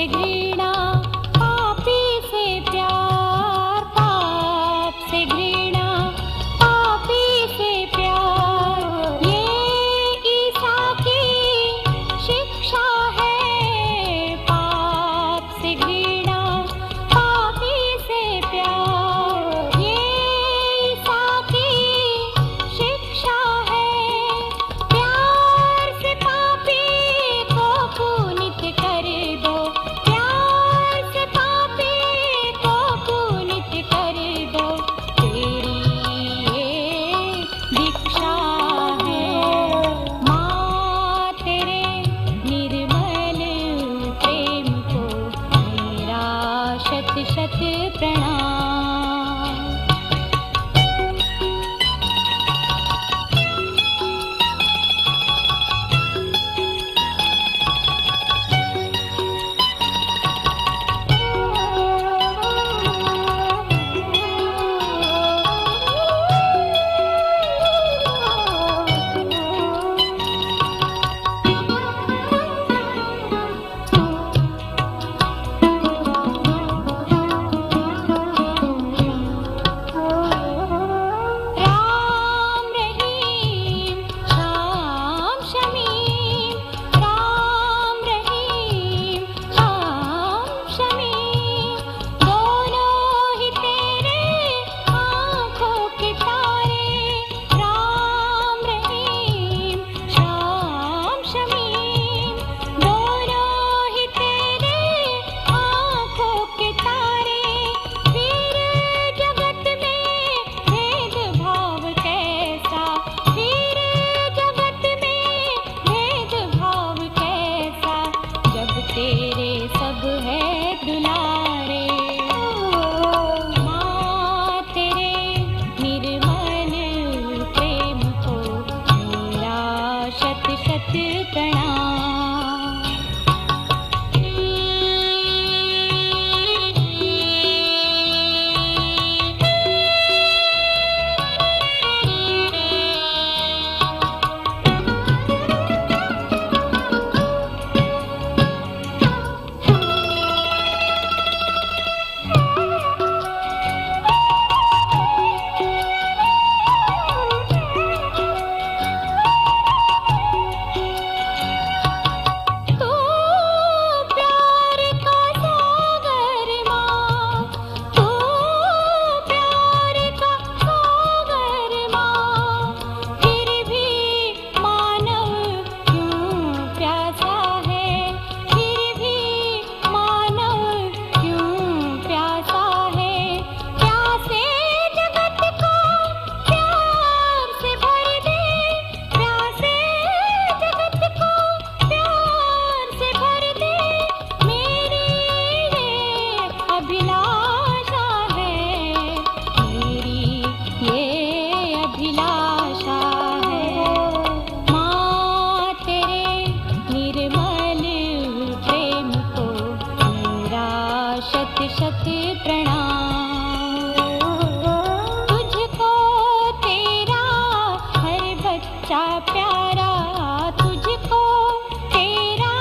से घृणा, पापी से प्यार, पाप से घृणा, पापी से प्यार, ये ईसा की शिक्षा है। पाप से घृणा, पापी से प्यार, ये ईसा की शिक्षा है। प्यार से पापी को पुनीत कर दो, प्यार से पापी को पुनीत कर दो, तेरी ये दीक्षा है। माँ तेरे निर्मल प्रेम को मेरा शत शत प्रणाम। राम रहीम श्याम शमीम, राम रहीम श्याम शमीम, दोनों ही तेरे आँखों के तारे। राम रहीम श्याम शमीम, दोनों ही तेरे आँखों के तारे। फिर जगत में भेदभाव कैसा, फिर जगत में भेदभाव कैसा, जब तेरे सब है दुलारे। माँ तेरे निर्मल प्रेम को मेरा शत शत प्रणाम। तू प्यार का सागर माँ, तू प्यार का सागर माँ, फिर भी मानव क्यों प्यासा है, फिर भी मानव क्यों प्यासा है। प्यासे जगत को प्यार से भर दे, प्यासे जगत को प्यार से भर दे, मेरी ये अभिलाषा है, मेरी ये अभिलाषा है। माँ तेरे निर्मल प्रेम को मेरा शत शत प्रणाम। तुझको तेरा हर बच्चा प्यारा, तुझको तेरा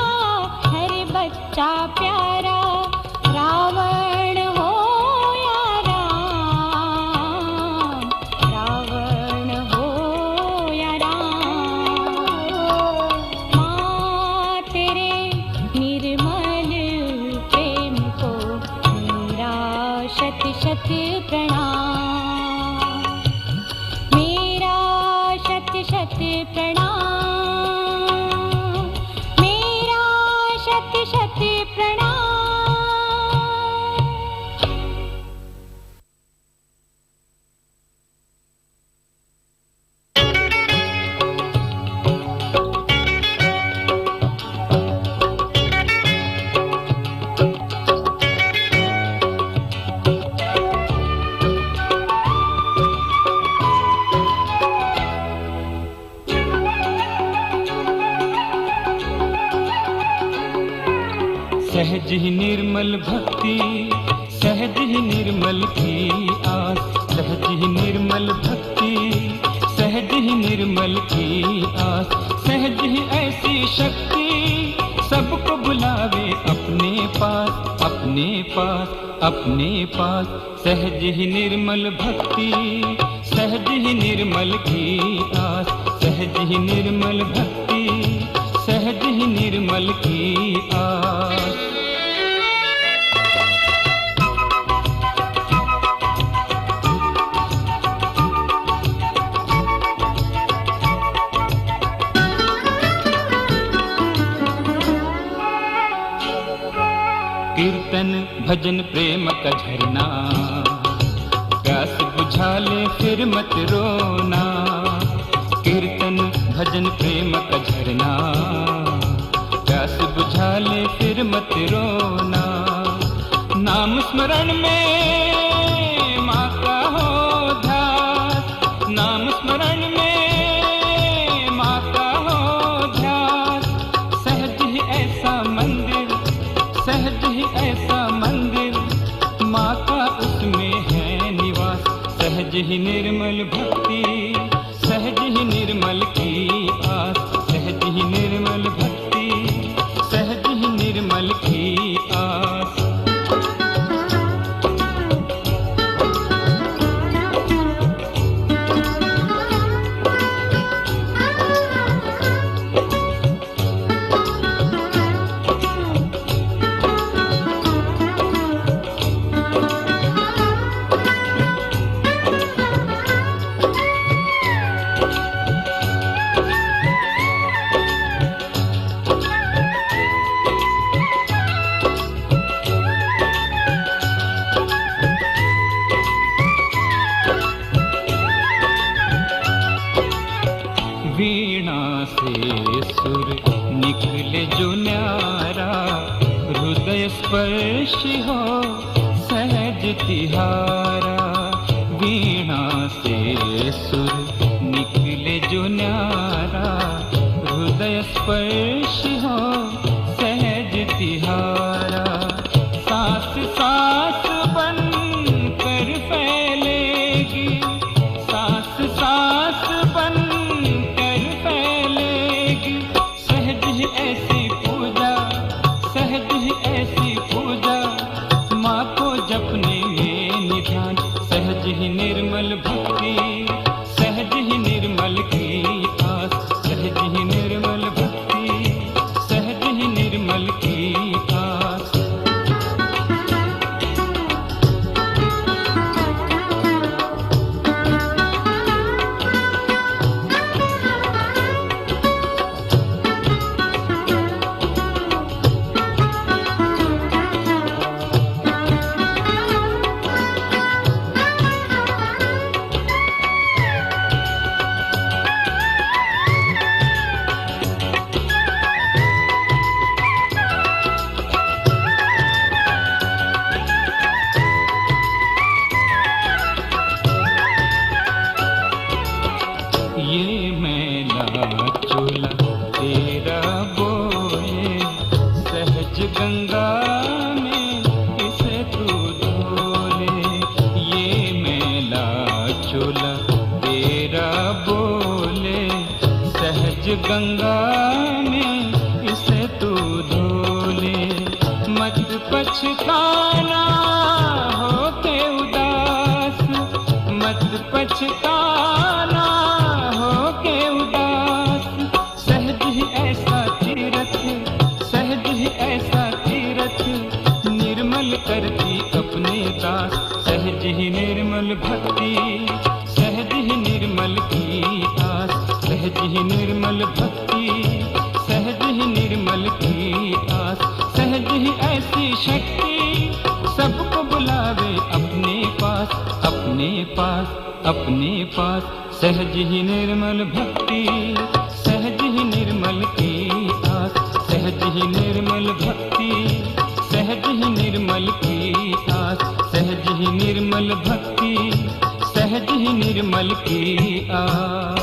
हर बच्चा प्यारा। रावण हो या राम, रावण हो या राम, माँ तेरे निर्मल प्रेम को मेरा शत शत प्रणाम, मेरा शत शत प्रणाम, मेरा शत शत प्रणाम। सहज ही निर्मल भक्ति, सहज ही निर्मल की आस, सहज ही निर्मल भक्ति, सहज ही निर्मल की आस, सहज ही ऐसी शक्ति सबको बुलावे अपने पास, अपने पास, अपने पास, सहज ही निर्मल भक्ति, सहज ही निर्मल की आस, सहज ही निर्मल भक्ति, सहज ही निर्मल की आस। कीर्तन भजन प्रेम का झरना, प्यास बुझा ले फिर मत रोना। कीर्तन भजन प्रेम का झरना, प्यास बुझा ले फिर मत रोना। नाम स्मरण में माँ का हो ध्यास, नाम स्मरण में माँ का हो ध्यास। सहज ही ऐसा मंदिर, सहज ही ऐसा मंदिर, माँ का उसमें है निवास। सहज ही निर्मल भक्ति, सहज ही निर्मल की आस, सहज ही निर्मल भक्ति, सहज ही निर्मल की आस। वीणा से सुर निकले जो न्यारा, हृदय स्पर्श हो सहज तिहारा। वीणा से सुर निकले जो न्यारा, हृदय स्पर्श हो सहज तिहारा। सांस सांस बन कर फैलेगी, सांस सांस बन ऐसी पूजा, सहज ही ऐसी पूजा, माँ को जपने में निधान। सहज ही निर्मल भक्ति, सहज ही निर्मल की आस, सहज ही निर्मल भक्ति, सहज ही निर्मल की आस। ये मैला चोला तेरा बोले, सहज गंगा में इसे तू धोले। ये मैला चोला तेरा बोले, सहज गंगा में इसे तू धोले। मत पछताना हो के उदास, मत पछताना हो के उदास। सहज ही ऐसा तीरथ, सहज ही ऐसा तीरथ, निर्मल करती अपने दास। सहज ही निर्मल भक्ति, सहज ही निर्मल की आस, सहज ही निर्मल भक्ति, सहज ही निर्मल की आस। सहज ही ऐसी शक्ति सबको बुलावे अपने पास, अपने पास, अपने पास। सहज ही निर्मल भक्ति, सहज ही निर्मल की आस, सहज ही निर्मल भक्ति, सहज ही निर्मल की आस, सहज ही निर्मल भक्ति, सहज ही निर्मल की आस।